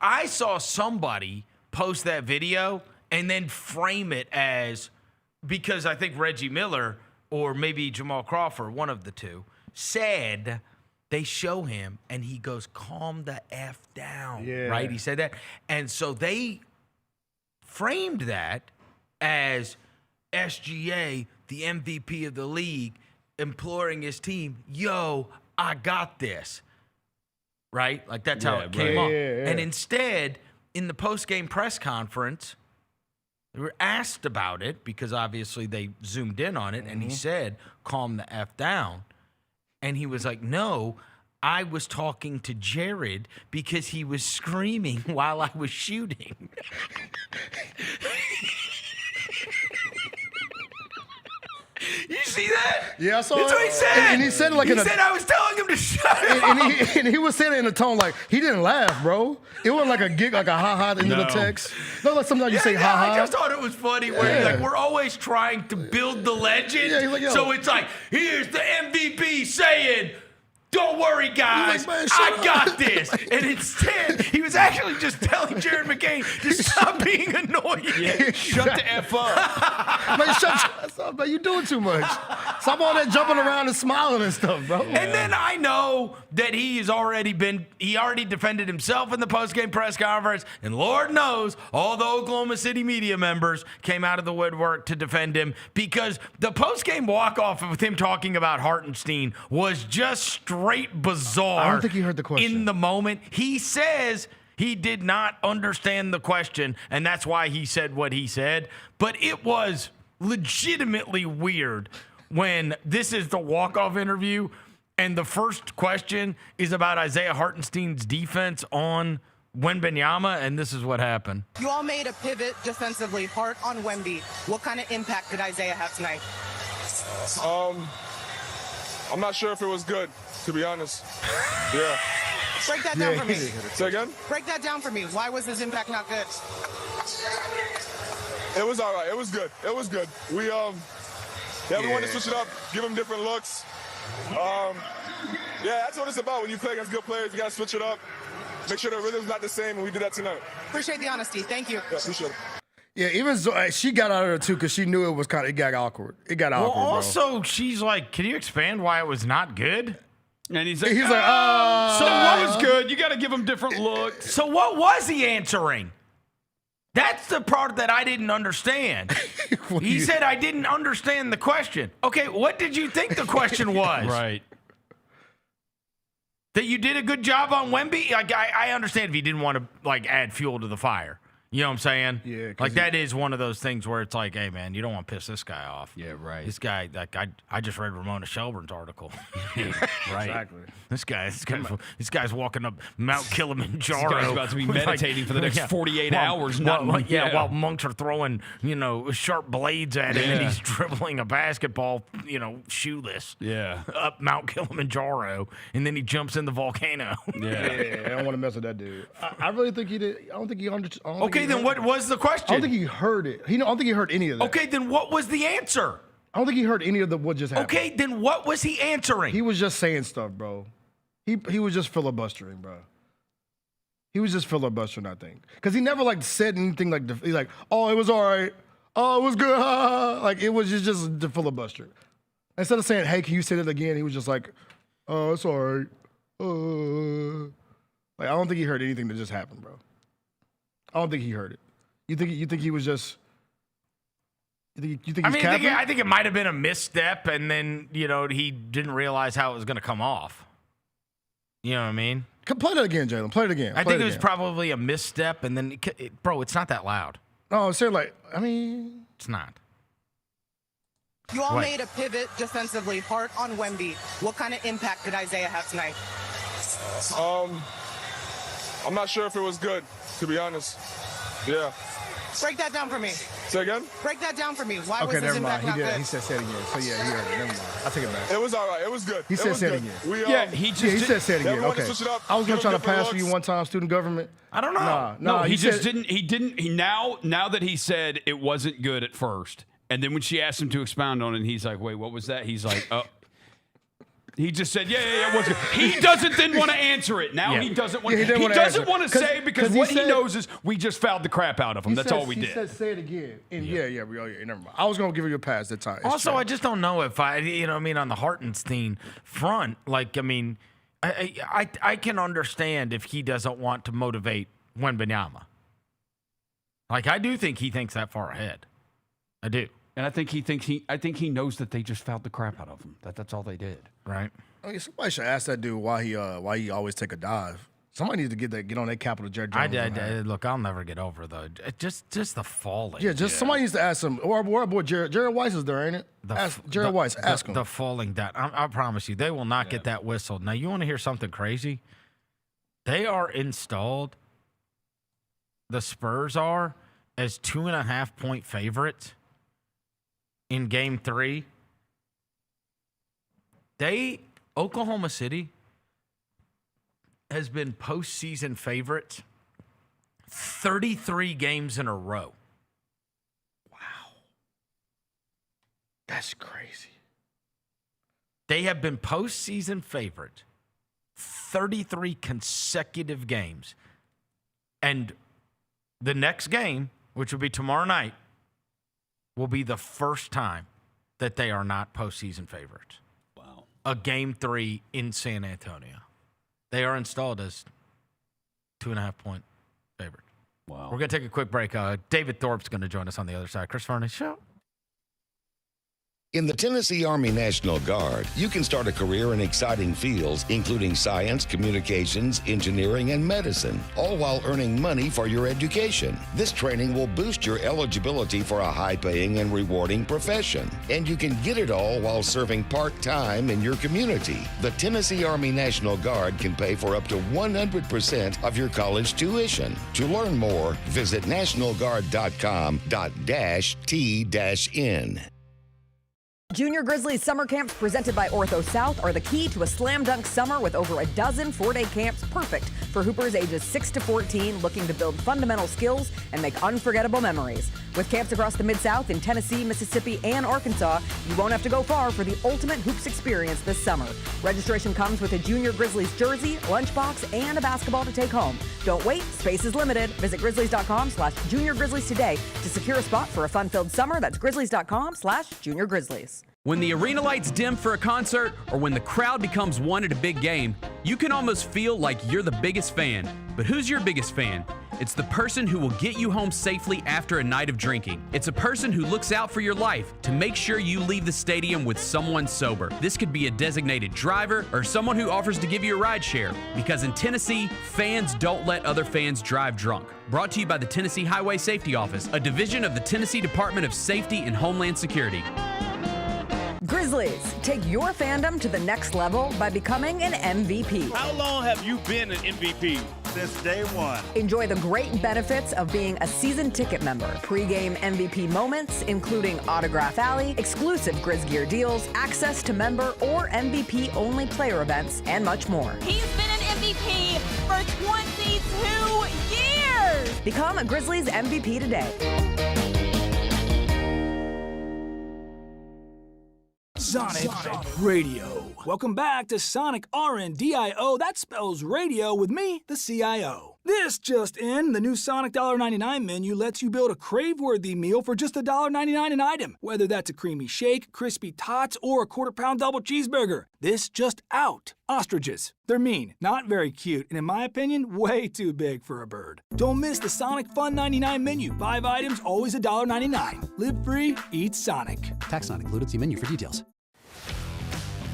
I saw somebody post that video and then frame it as, because I think Reggie Miller or maybe Jamal Crawford, one of the two, said they show him and he goes, calm the F down, right? He said that. And so they framed that as SGA, the MVP of the league, imploring his team, yo, I got this, right? Like that's how it came off. And instead, in the post-game press conference, They were asked about it because obviously they zoomed in on it, and he said, calm the F down. And he was like, no, I was talking to Jared because he was screaming while I was shooting. You see that? Yeah, I saw That's it. what he said. And he said it like he said I was telling him to shut up. And he was saying it in a tone like he didn't laugh, bro. It wasn't like a gig, like a ha ha at the end of the text. No, like sometimes you say ha ha. I just thought it was funny where like we're always trying to build the legend. Yeah, he's like, yo. So it's like, here's the MVP saying, don't worry, guys, like, man, I got this. And instead, he was actually just telling Jared McCain to stop being annoying. Yeah, shut the F up. Man, shut your ass up, man. You doing too much. Stop all that jumping around and smiling and stuff, bro. And then I know that he already defended himself in the postgame press conference, and Lord knows all the Oklahoma City media members came out of the woodwork to defend him because the postgame walk-off with him talking about Hartenstein was just straight bizarre. I don't think he heard the question. In the moment, he says he did not understand the question, and that's why he said what he said, but it was legitimately weird when this is the walk-off interview and the first question is about Isaiah Hartenstein's defense on Wembanyama, and this is what happened. You all made a pivot defensively, Hart on Wemby. What kind of impact did Isaiah have tonight? I'm not sure if it was good, to be honest. Yeah. Break that down for me. Say again? Break that down for me. Why was his impact not good? It was all right. It was good. It was good. We wanted to switch it up, give them different looks. That's what it's about. When you play against good players, you got to switch it up. Make sure the rhythm's not the same, and we did that tonight. Appreciate the honesty. Thank you. Yeah, appreciate it. Yeah, even she got out of there too because she knew it got awkward. It got awkward. Well, also, she's like, can you expand why it was not good? And he's like, so what was good? You got to give him different looks. So what was he answering? That's the part that I didn't understand. He said, I didn't understand the question. Okay, what did you think the question was? Right. That you did a good job on Wemby? Like, I understand if you didn't want to, like, add fuel to the fire. You know what I'm saying? Yeah. Like, that is one of those things where it's like, hey, man, you don't want to piss this guy off. Yeah, right. This guy, like, I just read Ramona Shelburne's article. Right. Exactly. This guy's walking up Mount Kilimanjaro. This guy's about to be meditating for the next 48 hours. While monks are throwing, sharp blades at him, and he's dribbling a basketball, shoeless. Yeah. Up Mount Kilimanjaro, and then he jumps in the volcano. Yeah, I don't want to mess with that dude. I really think he did. I don't think he understood. Okay, then what was the question? I don't think he heard it. I don't think he heard any of that. Okay, then what was the answer? I don't think he heard any of what just happened. Okay, then what was he answering? He was just saying stuff, bro. He was just filibustering, bro. He was just filibustering, I think. Because he never, said anything he's like, oh, it was all right. Oh, it was good. Like, it was just the filibuster. Instead of saying, hey, can you say that again? He was just like, oh, it's all right. I don't think he heard anything that just happened, bro. I don't think he heard it. You think he was just? You think he's capping? I think it might have been a misstep, and then he didn't realize how it was going to come off. You know what I mean? Play that again, Jalen. Play it again. I think it was probably a misstep, and then bro, it's not that loud. No, it's it's not. You all made a pivot defensively, Hart on Wemby. What kind of impact did Isaiah have tonight? I'm not sure if it was good, to be honest. Yeah. Break that down for me. Say again? Break that down for me. Why was Okay, his never impact mind. not good? He said say it again. So yeah, he heard it. Never mind. I take it back. It was all right. It was good. He said say it again. He said say it again. Everyone Okay. switch it up. I was gonna Give try to him different pass for you looks. one time, student government. I don't know. No, he just didn't. He didn't. Now that he said it wasn't good at first, and then when she asked him to expound on it, he's like, "Wait, what was that?" He's like, "Oh." He just said, yeah, it was good. He doesn't then want to answer it. Now he doesn't want. Yeah, he doesn't want to say because what he knows is we just fouled the crap out of him. That's all we did. He said say it again. And never mind. I was gonna give you a pass that time. Also, I just don't know if on the Hartenstein front, I can understand if he doesn't want to motivate Wembanyama. I do think he thinks that far ahead. I do. And I think he knows that they just fouled the crap out of him. That's all they did. Right. Somebody should ask that dude why he always take a dive. Somebody needs to get on that capital Jared Jones. Look, I'll never get over just the falling. Yeah, somebody needs to ask him. Or our boy Jared Weiss is there, ain't it? Ask Jared Weiss. Ask him. The falling down. I promise you, they will not get that whistled. Now, you want to hear something crazy? They are installed. The Spurs are as 2.5-point favorites in Game 3. Oklahoma City has been postseason favorites 33 games in a row. Wow. That's crazy. They have been postseason favorites 33 consecutive games. And the next game, which will be tomorrow night, will be the first time that they are not postseason favorites. Wow. A Game 3 in San Antonio. They are installed as 2.5-point favorites. Wow. We're going to take a quick break. David Thorpe's going to join us on the other side. Chris Vernon Show. In the Tennessee Army National Guard, you can start a career in exciting fields, including science, communications, engineering, and medicine, all while earning money for your education. This training will boost your eligibility for a high-paying and rewarding profession. And you can get it all while serving part-time in your community. The Tennessee Army National Guard can pay for up to 100% of your college tuition. To learn more, visit nationalguard.com.t-n. Junior Grizzlies summer camps presented by Ortho South are the key to a slam dunk summer with over a dozen 4-day camps perfect for hoopers ages 6 to 14 looking to build fundamental skills and make unforgettable memories. With camps across the Mid-South in Tennessee, Mississippi, and Arkansas, you won't have to go far for the ultimate hoops experience this summer. Registration comes with a Junior Grizzlies jersey, lunchbox, and a basketball to take home. Don't wait, space is limited. Visit Grizzlies.com/Junior Grizzlies today to secure a spot for a fun-filled summer. That's Grizzlies.com/Junior Grizzlies. When the arena lights dim for a concert or when the crowd becomes one at a big game, you can almost feel like you're the biggest fan. But who's your biggest fan? It's the person who will get you home safely after a night of drinking. It's a person who looks out for your life to make sure you leave the stadium with someone sober. This could be a designated driver or someone who offers to give you a ride share. Because in Tennessee, fans don't let other fans drive drunk. Brought to you by the Tennessee Highway Safety Office, a division of the Tennessee Department of Safety and Homeland Security. Grizzlies, take your fandom to the next level by becoming an MVP. How long have you been an MVP? Since day one. Enjoy the great benefits of being a season ticket member. Pre-game MVP moments, including Autograph Alley, exclusive Grizz gear deals, access to member or MVP-only player events, and much more. He's been an MVP for 22 years! Become a Grizzlies MVP today. Sonic Radio. Welcome back to Sonic RNDIO. That spells radio with me, the CIO. This just in, the new Sonic $1.99 menu lets you build a crave-worthy meal for just $1.99 an item. Whether that's a creamy shake, crispy tots, or a quarter-pound double cheeseburger. This just out. Ostriches. They're mean, not very cute, and in my opinion, way too big for a bird. Don't miss the Sonic Fun 99 menu. 5 items, always $1.99. Live free, eat Sonic. Tax not included. See menu for details.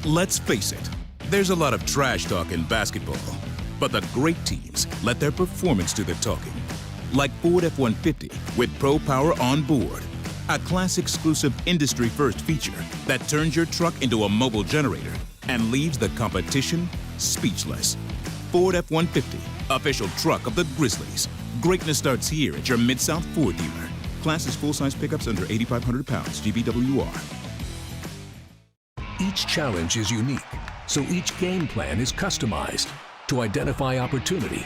Let's face it, there's a lot of trash talk in basketball, but the great teams let their performance do the talking. Like Ford F-150 with Pro Power on board, a class-exclusive industry-first feature that turns your truck into a mobile generator and leaves the competition speechless. Ford F-150, official truck of the Grizzlies. Greatness starts here at your Mid-South Ford dealer. Class is full-size pickups under 8,500 pounds, GVWR. Each challenge is unique, so each game plan is customized to identify opportunity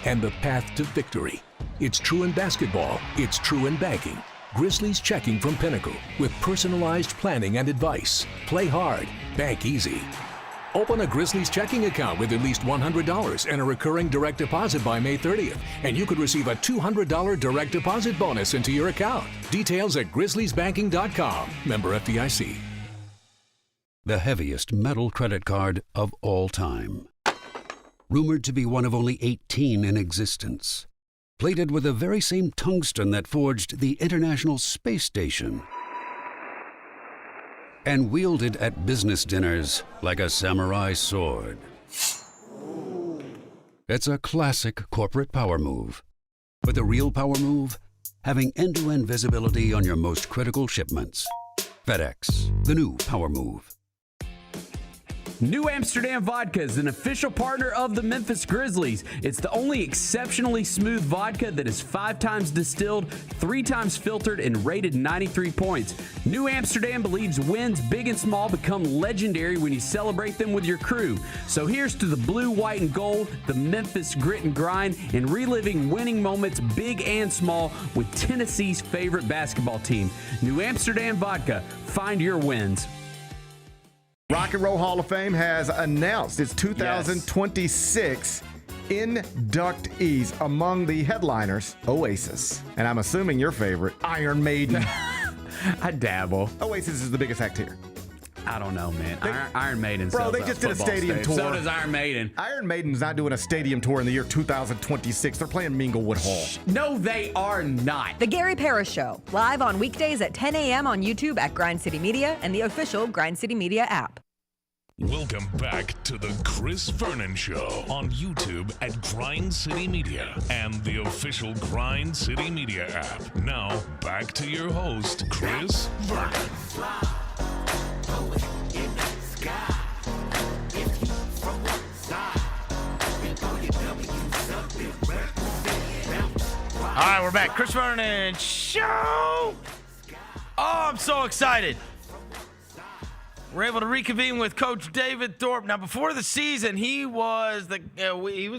and the path to victory. It's true in basketball, it's true in banking. Grizzlies Checking from Pinnacle with personalized planning and advice. Play hard, bank easy. Open a Grizzlies checking account with at least $100 and a recurring direct deposit by May 30th, and you could receive a $200 direct deposit bonus into your account. Details at grizzliesbanking.com. Member FDIC. The heaviest metal credit card of all time. Rumored to be one of only 18 in existence. Plated with the very same tungsten that forged the International Space Station. And wielded at business dinners like a samurai sword. It's a classic corporate power move. But the real power move? Having end-to-end visibility on your most critical shipments. FedEx, the new power move. New Amsterdam Vodka is an official partner of the Memphis Grizzlies. It's the only exceptionally smooth vodka that is 5 times distilled, 3 times filtered, and rated 93 points. New Amsterdam believes wins big and small become legendary when you celebrate them with your crew. So here's to the blue, white, and gold, the Memphis grit and grind, and reliving winning moments big and small with Tennessee's favorite basketball team. New Amsterdam Vodka. Find your wins. Rock and Roll Hall of Fame has announced its 2026 inductees. Among the headliners, Oasis. And I'm assuming your favorite, Iron Maiden. I dabble. Oasis is the biggest act here. I don't know, man. Iron Maiden. Bro, they just did a stadium tour. So does Iron Maiden. Iron Maiden's not doing a stadium tour in the year 2026. They're playing Minglewood Hall. No, they are not. The Gary Parrish Show, live on weekdays at 10 a.m. on YouTube at Grind City Media and the official Grind City Media app. Welcome back to the Chris Vernon Show on YouTube at Grind City Media and the official Grind City Media app. Now, back to your host, Chris Vernon. All right, we're back. Chris Vernon Show. Oh, I'm so excited. We're able to reconvene with Coach David Thorpe. Now, before the season, he was the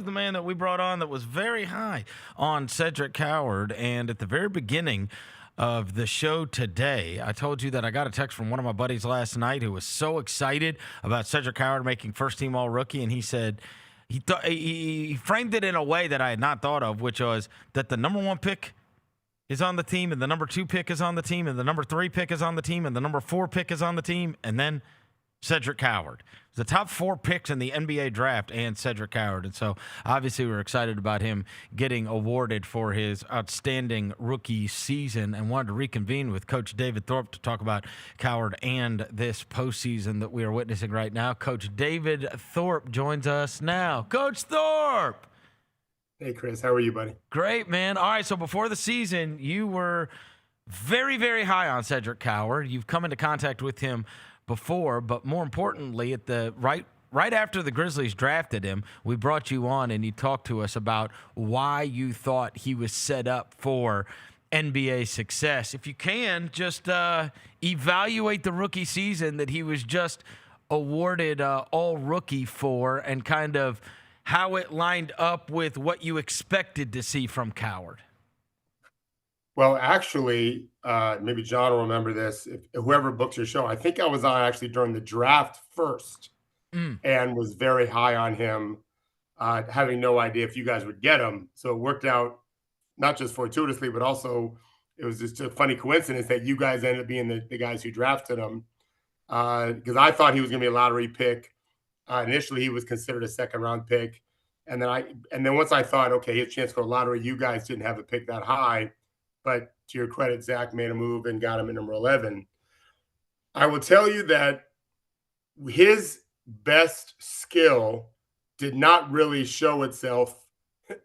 man that we brought on that was very high on Cedric Coward. And at the very beginning of the show today, I told you that I got a text from one of my buddies last night who was so excited about Cedric Coward making first-team All-Rookie, and he said he framed it in a way that I had not thought of, which was that the number 1 pick is on the team, and the number 2 pick is on the team, and the number 3 pick is on the team, and the number 4 pick is on the team, and then Cedric Coward. The top 4 picks in the NBA draft and Cedric Coward. And so obviously we're excited about him getting awarded for his outstanding rookie season, and wanted to reconvene with Coach David Thorpe to talk about Coward and this postseason that we are witnessing right now. Coach David Thorpe joins us now. Coach Thorpe! Hey, Chris. How are you, buddy? Great, man. All right, so before the season, you were very, very high on Cedric Coward. You've come into contact with him before, but more importantly, at the right after the Grizzlies drafted him, we brought you on and you talked to us about why you thought he was set up for NBA success. If you can, just evaluate the rookie season that he was just awarded All-Rookie for, and kind of how it lined up with what you expected to see from Coward. Well, actually, maybe John will remember this. If whoever books your show, I think I was on actually during the draft first and was very high on him, having no idea if you guys would get him. So it worked out not just fortuitously, but also it was just a funny coincidence that you guys ended up being the guys who drafted him, because I thought he was going to be a lottery pick. Initially, he was considered a second-round pick. And then once I thought, okay, his chance for a lottery, you guys didn't have a pick that high. But to your credit, Zach made a move and got him at number 11. I will tell you that his best skill did not really show itself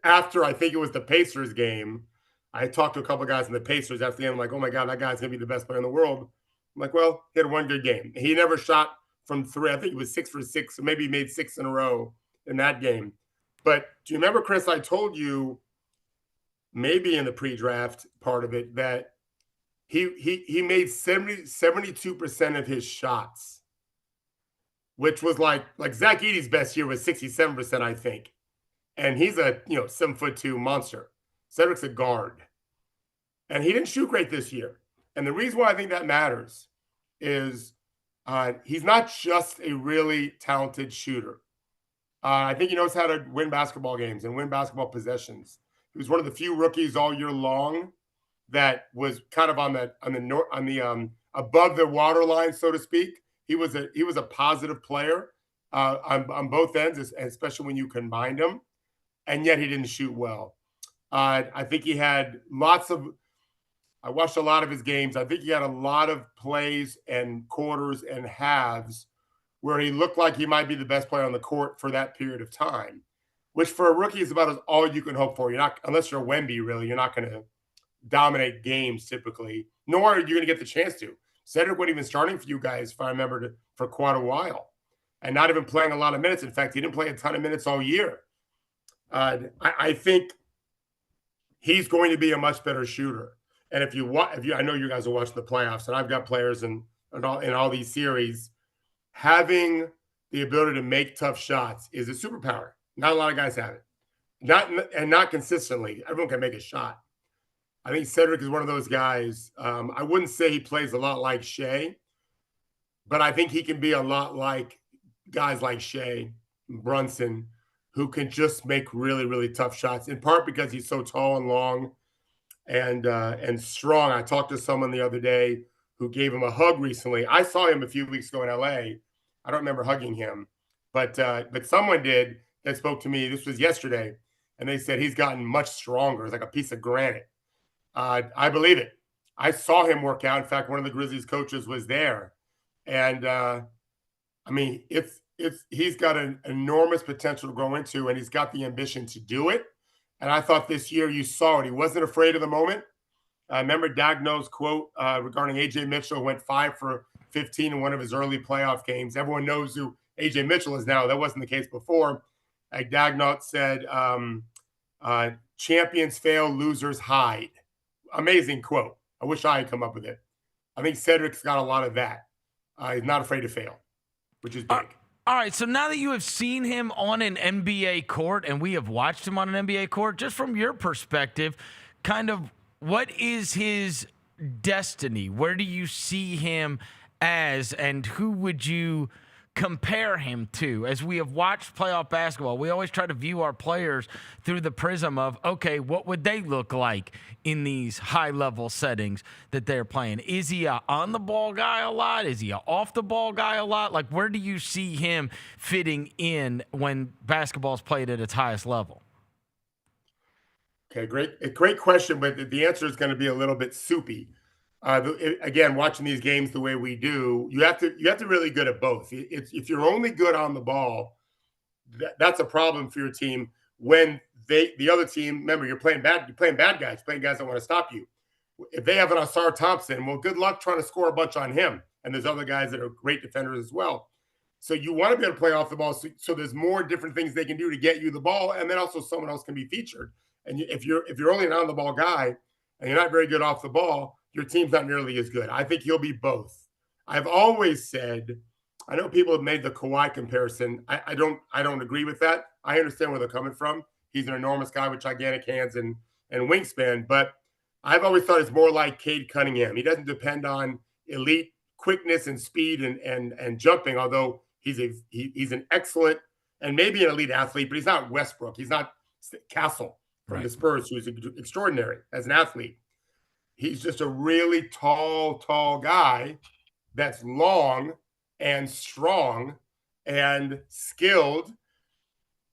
after, I think it was the Pacers game. I talked to a couple of guys in the Pacers after the game. I'm like, oh, my God, that guy's going to be the best player in the world. I'm like, well, he had one good game. He never shot from 3. I think it was 6 for 6. So maybe he made 6 in a row in that game. But do you remember, Chris, I told you maybe in the pre-draft part of it that he made 72% of his shots, which was like Zach Edey's best year was 67%, I think. And he's a 7'2" monster. Cedric's a guard. And he didn't shoot great this year. And the reason why I think that matters is he's not just a really talented shooter. I think he knows how to win basketball games and win basketball possessions. He was one of the few rookies all year long that was kind of on the above the waterline, so to speak. He was a positive player on both ends, especially when you combined him, and yet he didn't shoot well. I think he had I watched a lot of his games. I think he had a lot of plays and quarters and halves where he looked like he might be the best player on the court for that period of time. which for a rookie is about all you can hope for. You're not, unless you're Wemby, really, you're not going to dominate games typically, nor are you going to get the chance to. Cedric wasn't even starting for you guys, if I remember, for quite a while, and not even playing a lot of minutes. In fact, he didn't play a ton of minutes all year. I think he's going to be a much better shooter. And if you, I know you guys are watching the playoffs, and I've got players in all these series, having the ability to make tough shots is a superpower. Not a lot of guys have it. Not consistently. Everyone can make a shot. I think Cedric is one of those guys. I wouldn't say he plays a lot like Shea, but I think he can be a lot like guys like Shea, Brunson, who can just make really, really tough shots, in part because he's so tall and long and strong. I talked to someone the other day who gave him a hug recently. I saw him a few weeks ago in LA. I don't remember hugging him, but someone did that spoke to me. This was yesterday, and they said he's gotten much stronger. It's like a piece of granite. I believe it. I saw him work out. In fact, one of the Grizzlies coaches was there, and I mean, he's got an enormous potential to grow into, and he's got the ambition to do it. And I thought this year you saw it. He wasn't afraid of the moment. I remember Dagno's quote regarding A.J. Mitchell, went 5 for 15 in one of his early playoff games. Everyone knows who A.J. Mitchell is now. That wasn't the case before. Dagno said, champions fail, losers hide. Amazing quote. I wish I had come up with it. I think Cedric's got a lot of that. He's not afraid to fail, which is big. All right, so now that you have seen him on an NBA court, and we have watched him on an NBA court, just from your perspective, kind of what is his destiny? Where do you see him as, and who would you compare him to? As we have watched playoff basketball, we always try to view our players through the prism of, okay, what would they look like in these high-level settings that they're playing? Is he a on-the-ball guy a lot? Is he a off-the-ball guy a lot? Like, where do you see him fitting in when basketball's played at its highest level? Okay, great question, but the answer is going to be a little bit soupy. Again, watching these games the way we do, you have to really good at both. If you're only good on the ball, that's a problem for your team. When the other team, remember, you're playing bad guys, playing guys that want to stop you. If they have an Asar Thompson, well, good luck trying to score a bunch on him. And there's other guys that are great defenders as well. So you want to be able to play off the ball, so there's more different things they can do to get you the ball, and then also someone else can be featured. And if you're only an on the ball guy and you're not very good off the ball, your team's not nearly as good. I think he'll be both. I've always said, I know people have made the Kawhi comparison. I don't agree with that. I understand where they're coming from. He's an enormous guy with gigantic hands and wingspan, but I've always thought it's more like Cade Cunningham. He doesn't depend on elite quickness and speed and jumping, although he's an excellent and maybe an elite athlete, but he's not Westbrook. He's not Castle from the Spurs, who's extraordinary as an athlete. He's just a really tall guy that's long and strong and skilled.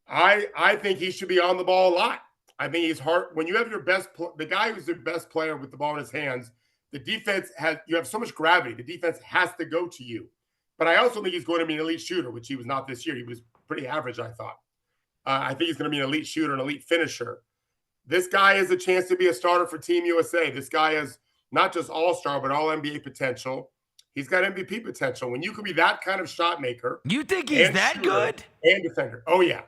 I think he should be on the ball a lot. I think he's hard. When you have the guy who's the best player with the ball in his hands, the defense you have so much gravity. The defense has to go to you. But I also think he's going to be an elite shooter, which he was not this year. He was pretty average, I thought. I think he's going to be an elite shooter, an elite finisher. This guy has a chance to be a starter for Team USA. This guy has not just all-star, but all-NBA potential. He's got MVP potential. When you can be that kind of shot maker. You think he's that good? And defender. Oh, yeah.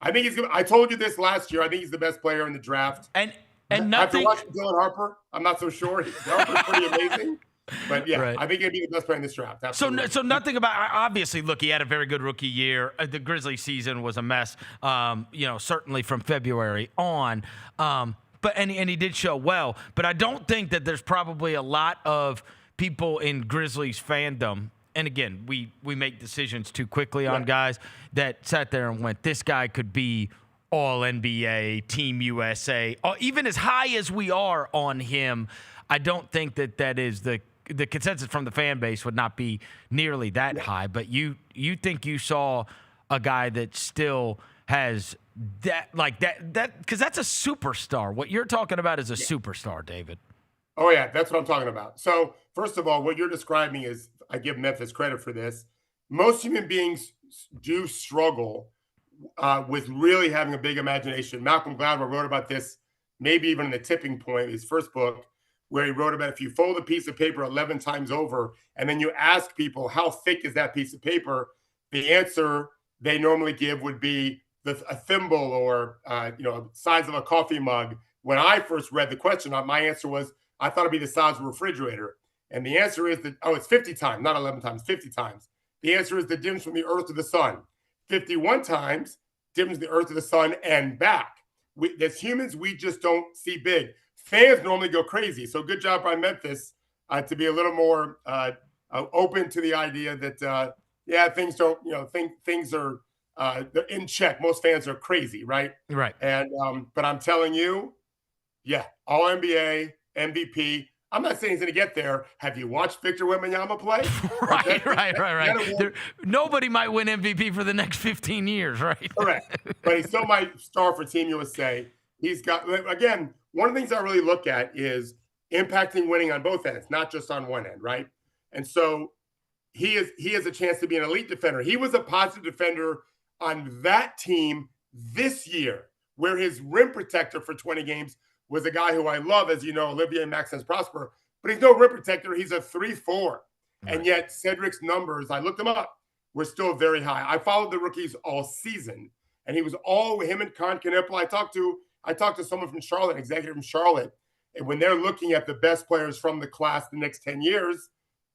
I think he's good. I told you this last year. I think he's the best player in the draft. And after nothing. watching Dylan Harper, I'm not so sure. Harper's pretty amazing. But yeah, Right. I think he'd be the best player in this draft. Absolutely. So nothing about, obviously, look, he had a very good rookie year. The Grizzlies season was a mess, certainly from February on. But he did show well. But I don't think that there's probably a lot of people in Grizzlies fandom. And again, we make decisions too quickly on guys that sat there and went, this guy could be all NBA, Team USA, even as high as we are on him. I don't think that is the consensus from the fan base would not be nearly that high. But you think you saw a guy that still has that because that's a superstar. What you're talking about is a superstar, David. Oh, yeah, that's what I'm talking about. So, first of all, what you're describing is, I give Memphis credit for this. Most human beings do struggle with really having a big imagination. Malcolm Gladwell wrote about this, maybe even in The Tipping Point, his first book, where he wrote about if you fold a piece of paper 11 times over and then you ask people how thick is that piece of paper, the answer they normally give would be a thimble or size of a coffee mug. When I first read the question, my answer was I thought it'd be the size of a refrigerator. And the answer is that, it's 50 times, not 11 times, 50 times. The answer is the difference from the earth to the sun. 51 times, difference from the earth to the sun and back. As humans, we just don't see big. Fans normally go crazy. So good job by Memphis to be a little more open to the idea that, things don't, things are they're in check. Most fans are crazy, right? Right. And but I'm telling you, all NBA, MVP. I'm not saying he's going to get there. Have you watched Victor Wembanyama play? Right. Nobody might win MVP for the next 15 years, right? Correct. But he still might star for Team USA. He's got, again, one of the things I really look at is impacting winning on both ends, not just on one end, right? And so he has a chance to be an elite defender. He was a positive defender on that team this year, where his rim protector for 20 games was a guy who I love, as you know, Olivier Maxence Prosper, but he's no rim protector. He's a 3-4. Right. And yet Cedric's numbers, I looked them up, were still very high. I followed the rookies all season, and he was him and Con Knipple. I talked to someone from Charlotte, an executive from Charlotte, and when they're looking at the best players from the class the next 10 years,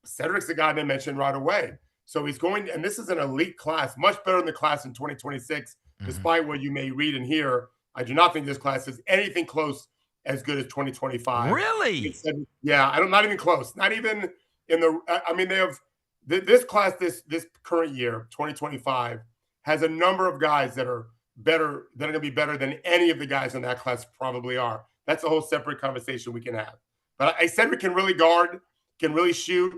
Cedric's the guy they mentioned right away. So he's going, and this is an elite class, much better than the class in 2026, despite what you may read and hear. I do not think this class is anything close as good as 2025. Really? Yeah, not even close. Not even in the. I mean, they have this class. This current year, 2025, has a number of guys that are better. That are going to be better than any of the guys in that class probably are. That's a whole separate conversation we can have. But Cedric can really guard, can really shoot,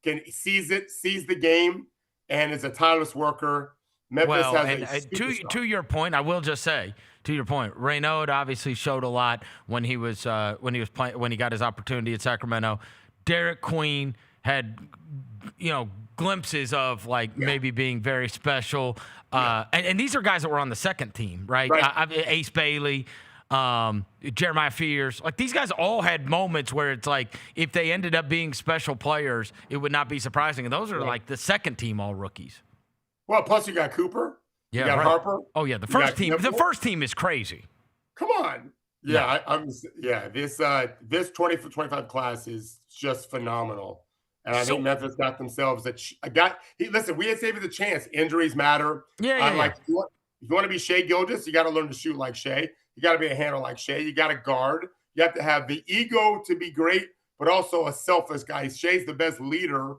can seize the game, and is a tireless worker. Memphis has to your point, I will just say. To your point, Reynaud obviously showed a lot when he got his opportunity at Sacramento. Derek Queen had, glimpses of maybe being very special. And these are guys that were on the second team, right? Ace Bailey, Jeremiah Fears. These guys all had moments where it's if they ended up being special players, it would not be surprising. And those are the second team all rookies. Well, plus you got Cooper. Yeah, you got Harper. Oh yeah, the first team. The first team is crazy. Come on. Yeah, This 24-25 class is just phenomenal, and I think Memphis got themselves listen, we had saved the chance. Injuries matter. If you want to be Shai Gilgeous, you got to learn to shoot like Shai. You got to be a handler like Shai. You got to guard. You have to have the ego to be great, but also a selfless guy. Shai's the best leader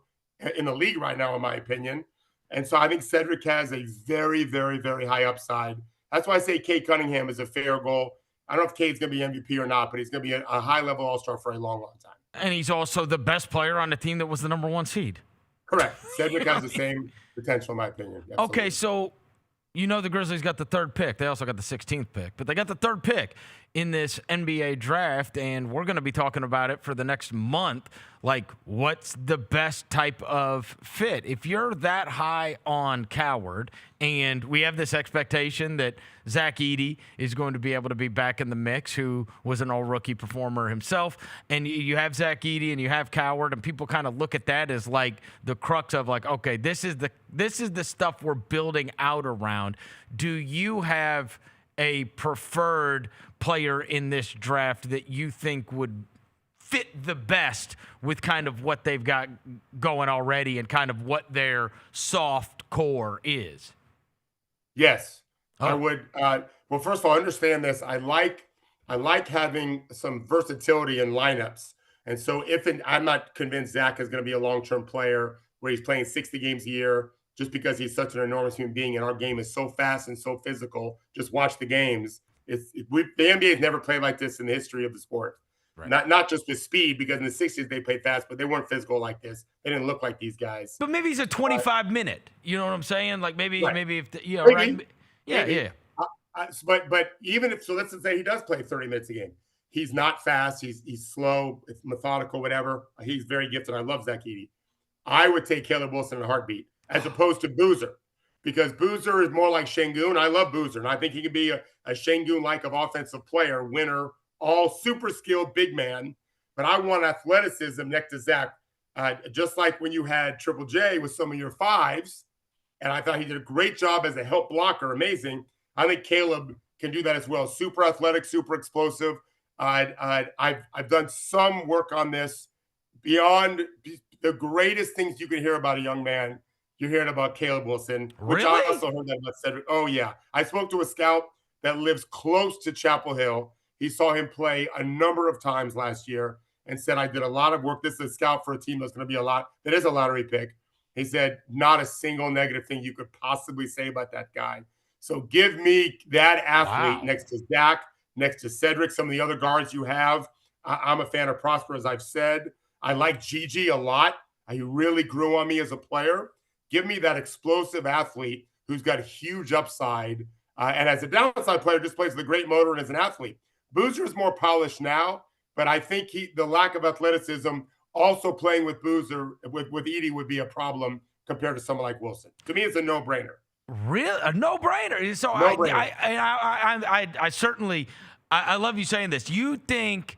in the league right now, in my opinion. And so I think Cedric has a very, very, very high upside. That's why I say Cade Cunningham is a fair goal. I don't know if Cade's going to be MVP or not, but he's going to be a high-level all-star for a long, long time. And he's also the best player on the team that was the number 1 seed. Correct. Cedric has the same potential, in my opinion. Absolutely. Okay, so the Grizzlies got the 3rd pick. They also got the 16th pick. But they got the 3rd pick in this NBA draft, and we're going to be talking about it for the next month. What's the best type of fit? If you're that high on Coward, and we have this expectation that Zach Edey is going to be able to be back in the mix, who was an all-rookie performer himself, and you have Zach Edey and you have Coward, and people kind of look at that as the crux of okay, this is the stuff we're building out around. Do you have a preferred player in this draft that you think would fit the best with kind of what they've got going already and kind of what their soft core is? Yes, I would. Well, first of all, understand this. I like having some versatility in lineups. And so I'm not convinced Zach is going to be a long-term player where he's playing 60 games a year just because he's such an enormous human being and our game is so fast and so physical. Just watch the games. The NBA has never played like this in the history of the sport. Right. Not just with speed, because in the 60s they played fast, but they weren't physical like this. They didn't look like these guys. But maybe he's a 25-minute. You know what I'm saying? Maybe if But even if let's say he does play 30 minutes a game. He's not fast. He's slow. It's methodical. Whatever. He's very gifted. I love Zach Edey. I would take Caleb Wilson in a heartbeat as opposed to Boozer, because Boozer is more like Şengün. I love Boozer, and I think he can be a Şengün-like of offensive player, winner, all super skilled big man. But I want athleticism next to Zach, just like when you had Triple J with some of your fives, and I thought he did a great job as a help blocker, amazing. I think Caleb can do that as well. Super athletic, super explosive. I've done some work on this beyond the greatest things you can hear about a young man. You're hearing about Caleb Wilson, which I also heard that about Cedric. Oh, yeah. I spoke to a scout that lives close to Chapel Hill. He saw him play a number of times last year and said, I did a lot of work. This is a scout for a team that's going to be that is a lottery pick. He said, not a single negative thing you could possibly say about that guy. So give me that athlete next to Zach, next to Cedric, some of the other guards you have. I'm a fan of Prosper, as I've said. I like Gigi a lot. He really grew on me as a player. Give me that explosive athlete who's got huge upside. And as a downside player, just plays with a great motor and as an athlete. Boozer is more polished now, but I think the lack of athleticism also playing with Boozer, with Edey would be a problem compared to someone like Wilson. To me, it's a no-brainer. Really? A no-brainer? So No-brainer. I certainly – I love you saying this. You think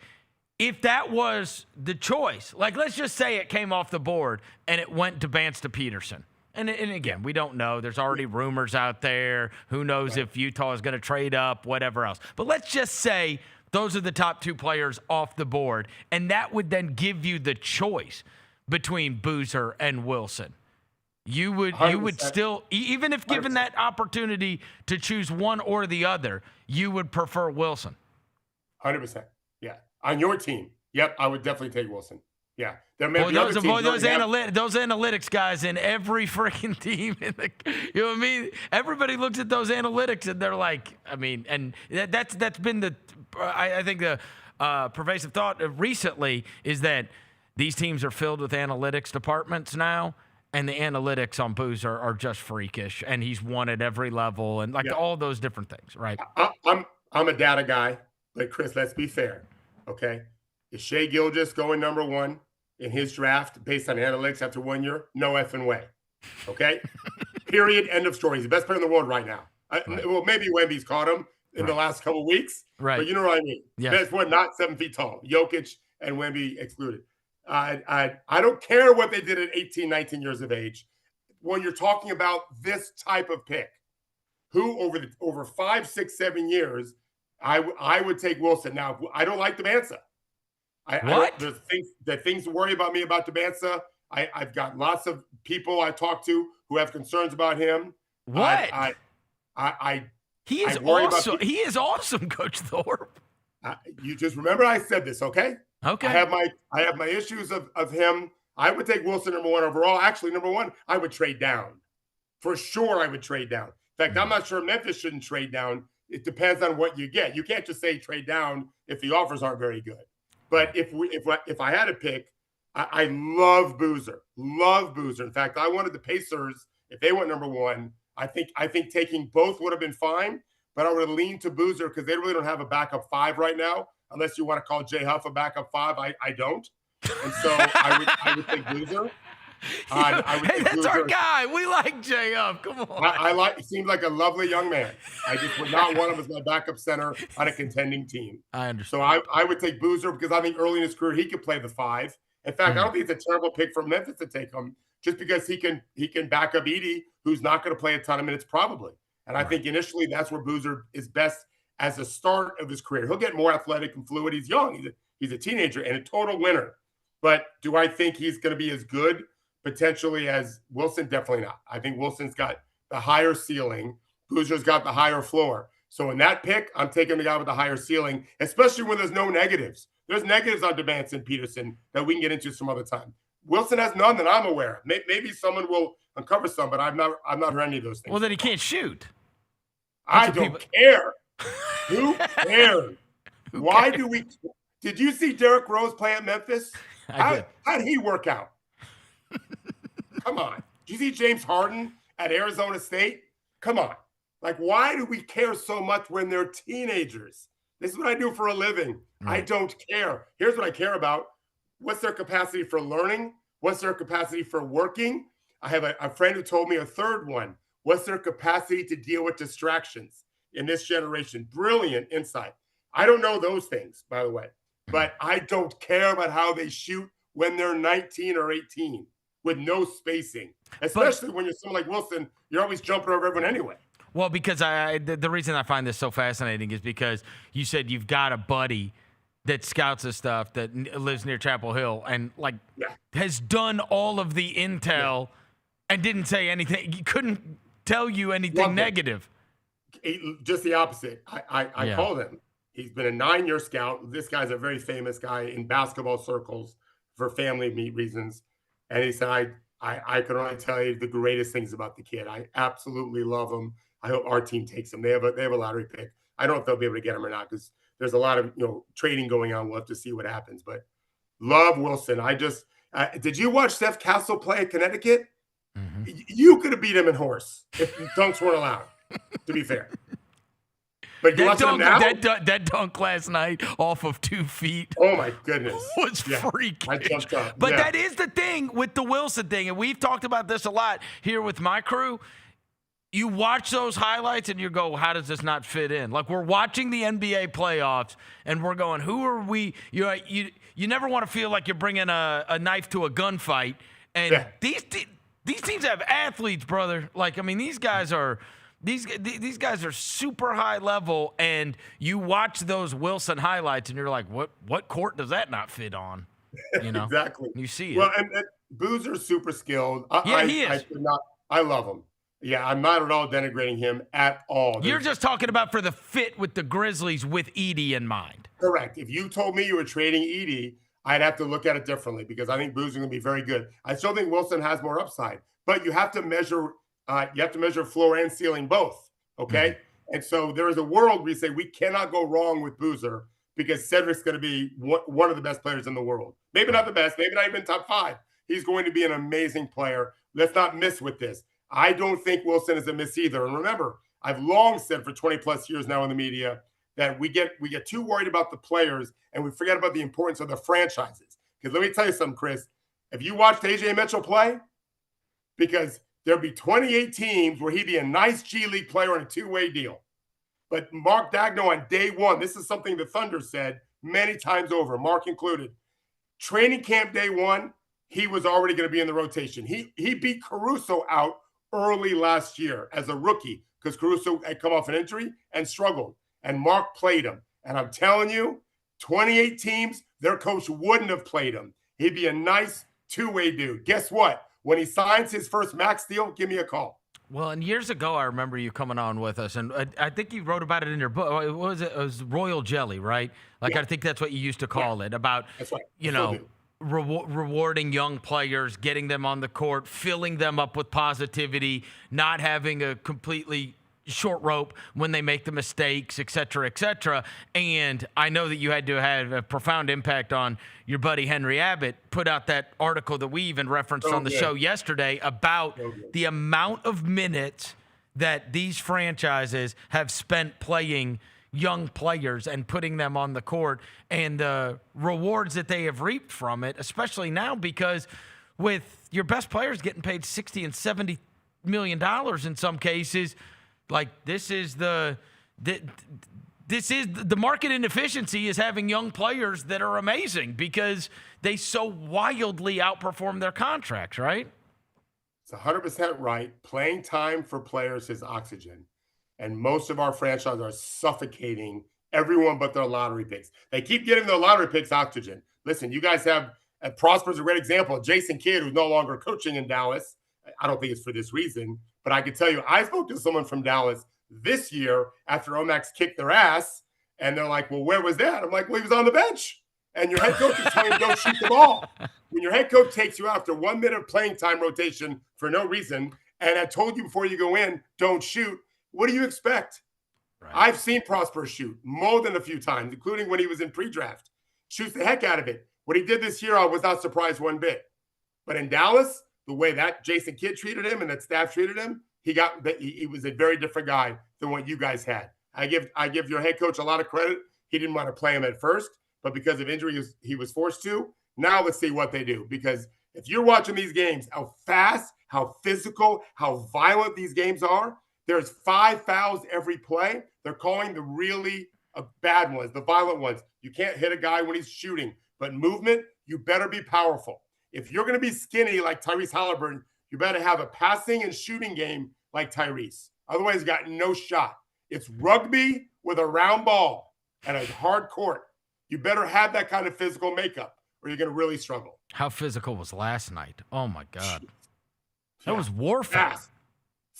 if that was the choice, like let's just say it came off the board and it went to Bance to Peterson. And again, we don't know. There's already rumors out there. Who knows if Utah is going to trade up, whatever else. But let's just say those are the top two players off the board, and that would then give you the choice between Boozer and Wilson. You would still, even if given 100%. That opportunity to choose one or the other, you would prefer Wilson. 100%. Yeah. On your team, yep, I would definitely take Wilson. Yeah, those analytics guys in every freaking team. You know what I mean? Everybody looks at those analytics and they're like, I mean, and that's been I think the pervasive thought recently is that these teams are filled with analytics departments now, and the analytics on Boozer are just freakish, and he's won at every level, and all those different things, right? I'm a data guy, but Chris, let's be fair, okay? Is Shai Gilgeous going number one in his draft based on analytics after 1 year? No effing way. Okay? Period. End of story. He's the best player in the world right now. Well, maybe Wemby's caught him in the last couple of weeks. Right. But you know what I mean. Yes. Best one, not 7 feet tall. Jokic and Wemby excluded. I don't care what they did at 18, 19 years of age. When you're talking about this type of pick, who over 5, 6, 7 years, I would take Wilson. Now, I don't like Debanza. There's things to worry about me about Debanza. I've got lots of people I talk to who have concerns about him. What? He is awesome. He is awesome, Coach Thorpe. You just remember I said this, okay? Okay. I have my issues of him. I would take Wilson number one overall. Actually, number one, I would trade down. For sure, I would trade down. In fact, I'm not sure Memphis shouldn't trade down. It depends on what you get. You can't just say trade down if the offers aren't very good. But if I had to pick, I love Boozer. Love Boozer. In fact, I wanted the Pacers, if they went number one, I think taking both would have been fine, but I would have leaned to Boozer because they really don't have a backup five right now, unless you want to call Jay Huff a backup five. I don't. And so I would take Boozer. That's Boozer. Our guy. We like Jay Huff. Come on. He seems like a lovely young man. I just would not want him as my backup center on a contending team. I understand. So I would take Boozer because I think early in his career he could play the five. In fact, I don't think it's a terrible pick for Memphis to take him just because he can back up Edey, who's not going to play a ton of minutes probably. And I think initially that's where Boozer is best as a start of his career. He'll get more athletic and fluid. He's young. He's a teenager and a total winner. But do I think he's going to be as good potentially as Wilson? Definitely not. I think Wilson's got the higher ceiling. Boozer's got the higher floor. So in that pick, I'm taking the guy with the higher ceiling, especially when there's no negatives. There's negatives on Devin and Peterson that we can get into some other time. Wilson has none that I'm aware of. Maybe someone will uncover some, but I've not heard any of those things. Well, then he can't shoot. I don't care. Who cares? Why do we? Did you see Derrick Rose play at Memphis? How did he work out? Come on. Did you see James Harden at Arizona State? Come on. Like, why do we care so much when they're teenagers? This is what I do for a living. Right. I don't care. Here's what I care about. What's their capacity for learning? What's their capacity for working? I have a friend who told me a third one. What's their capacity to deal with distractions in this generation? Brilliant insight. I don't know those things, by the way, but I don't care about how they shoot when they're 19 or 18 with no spacing, especially when you're someone like Wilson. You're always jumping over everyone anyway. Well, because the reason I find this so fascinating is because you said you've got a buddy that scouts this stuff that lives near Chapel Hill and has done all of the intel and didn't say anything. He couldn't tell you anything negative. Just the opposite. I called him. He's been a 9-year scout. This guy's a very famous guy in basketball circles for family reasons. And he said, I can only tell you the greatest things about the kid. I absolutely love him. I hope our team takes him. They have a lottery pick. I don't know if they'll be able to get him or not because there's a lot of trading going on. We'll have to see what happens. But love Wilson. I just did you watch Stephon Castle play at Connecticut? Mm-hmm. You could have beat him in horse if dunks weren't allowed. To be fair. But you watching him now? That dunk last night off of 2 feet. Oh my goodness, was freakish. I jumped up. But that is the thing with the Wilson thing, and we've talked about this a lot here with my crew. You watch those highlights and you go, how does this not fit in? Like we're watching the NBA playoffs and we're going, who are we? You never want to feel like you're bringing a knife to a gunfight. And these teams have athletes, brother. Like, I mean, these guys are super high level, and you watch those Wilson highlights and you're like, what court does that not fit on? Exactly. You see it. Well, and Boozer's super skilled. He is. I love him. Yeah, I'm not at all denigrating him at all. You're just talking about for the fit with the Grizzlies with Edey in mind. Correct. If you told me you were trading Edey, I'd have to look at it differently because I think Boozer's going to be very good. I still think Wilson has more upside, but you have to measure floor and ceiling both, okay? Mm-hmm. And so there is a world where you say we cannot go wrong with Boozer because Cedric's going to be one of the best players in the world. Maybe not the best, maybe not even top 5. He's going to be an amazing player. Let's not miss with this. I don't think Wilson is a miss either. And remember, I've long said for 20-plus years now in the media that we get too worried about the players and we forget about the importance of the franchises. Because let me tell you something, Chris. If you watched A.J. Mitchell play, because there'll be 28 teams where he'd be a nice G League player on a 2-way deal. But Mark Daigneault on day one, this is something the Thunder said many times over, Mark included. Training camp day one, he was already going to be in the rotation. He beat Caruso out early last year as a rookie because Caruso had come off an injury and struggled. And Mark played him. And I'm telling you, 28 teams, their coach wouldn't have played him. He'd be a nice 2-way dude. Guess what? When he signs his first max deal, give me a call. Well, and years ago, I remember you coming on with us, and I think you wrote about it in your book. What was it? It was Royal Jelly, right? Like, I think that's what you used to call it, about, that's right. Rewarding young players, getting them on the court, filling them up with positivity, not having a completely short rope when they make the mistakes, et cetera, et cetera. And I know that you had to have a profound impact on your buddy Henry Abbott, put out that article that we even referenced on the show yesterday about the amount of minutes that these franchises have spent playing young players and putting them on the court and the rewards that they have reaped from it, especially now because with your best players getting paid $60 and $70 million in some cases, like this is the market inefficiency is having young players that are amazing because they so wildly outperform their contracts, right? It's 100% right. Playing time for players is oxygen. And most of our franchises are suffocating everyone but their lottery picks. They keep getting their lottery picks oxygen. Listen, you guys have Prosper's a great example. Jason Kidd, who's no longer coaching in Dallas. I don't think it's for this reason, but I can tell you, I spoke to someone from Dallas this year after Omax kicked their ass, and they're like, well, where was that? I'm like, well, he was on the bench. And your head coach is telling you don't shoot the ball. When your head coach takes you out after 1 minute of playing time rotation for no reason, and I told you before you go in, don't shoot, what do you expect? Right. I've seen Prosper shoot more than a few times, including when he was in pre-draft. Shoots the heck out of it. What he did this year, I was not surprised one bit. But in Dallas, the way that Jason Kidd treated him and that staff treated him, he was a very different guy than what you guys had. I give your head coach a lot of credit. He didn't want to play him at first, but because of injury, he was forced to. Now let's see what they do, because If you're watching these games, how fast, how physical, how violent these games are, there's 5 fouls every play. They're calling the really bad ones, the violent ones. You can't hit a guy when he's shooting, but movement, you better be powerful. If you're going to be skinny like Tyrese Halliburton, you better have a passing and shooting game like Tyrese. Otherwise, you got no shot. It's rugby with a round ball and a hard court. You better have that kind of physical makeup or you're going to really struggle. How physical was last night? Oh, my God. That was warfare.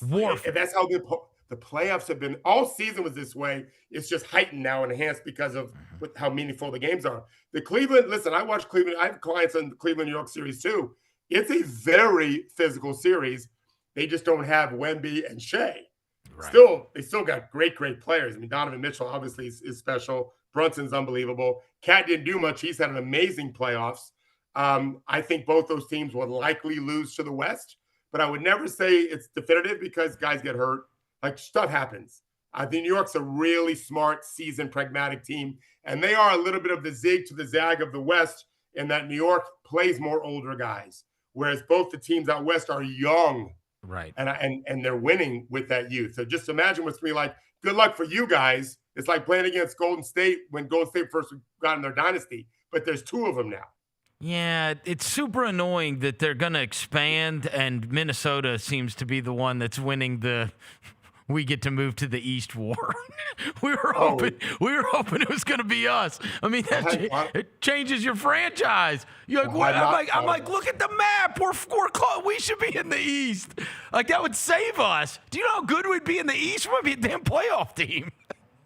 Warfare. And that's how the playoffs have been. All season was this way. It's just heightened now and enhanced because of how meaningful the games are. The Cleveland, listen, I watch Cleveland. I have clients on the Cleveland-New York series too. It's a very physical series. They just don't have Wemby and Shea. Right. They still got great players. I mean, Donovan Mitchell obviously is special. Brunson's unbelievable. Cat didn't do much. He's had an amazing playoffs. I think both those teams will likely lose to the West, but I would never say it's definitive because guys get hurt. Like, stuff happens. I think New York's a really smart, seasoned, pragmatic team, and they are a little bit of the zig to the zag of the West in that New York plays more older guys, whereas both the teams out West are young. Right. And they're winning with that youth. So just imagine what's going to be like. Good luck for you guys. It's like playing against Golden State when Golden State first got in their dynasty, but there's 2 of them now. Yeah, it's super annoying that they're going to expand, and Minnesota seems to be the one that's winning the we get to move to the East war. we were hoping it was going to be us. I mean, it changes your franchise. You're like, what? I'm like, look at the map. We're close. We should be in the East. Like, that would save us. Do you know how good we'd be in the East? We might be a damn playoff team.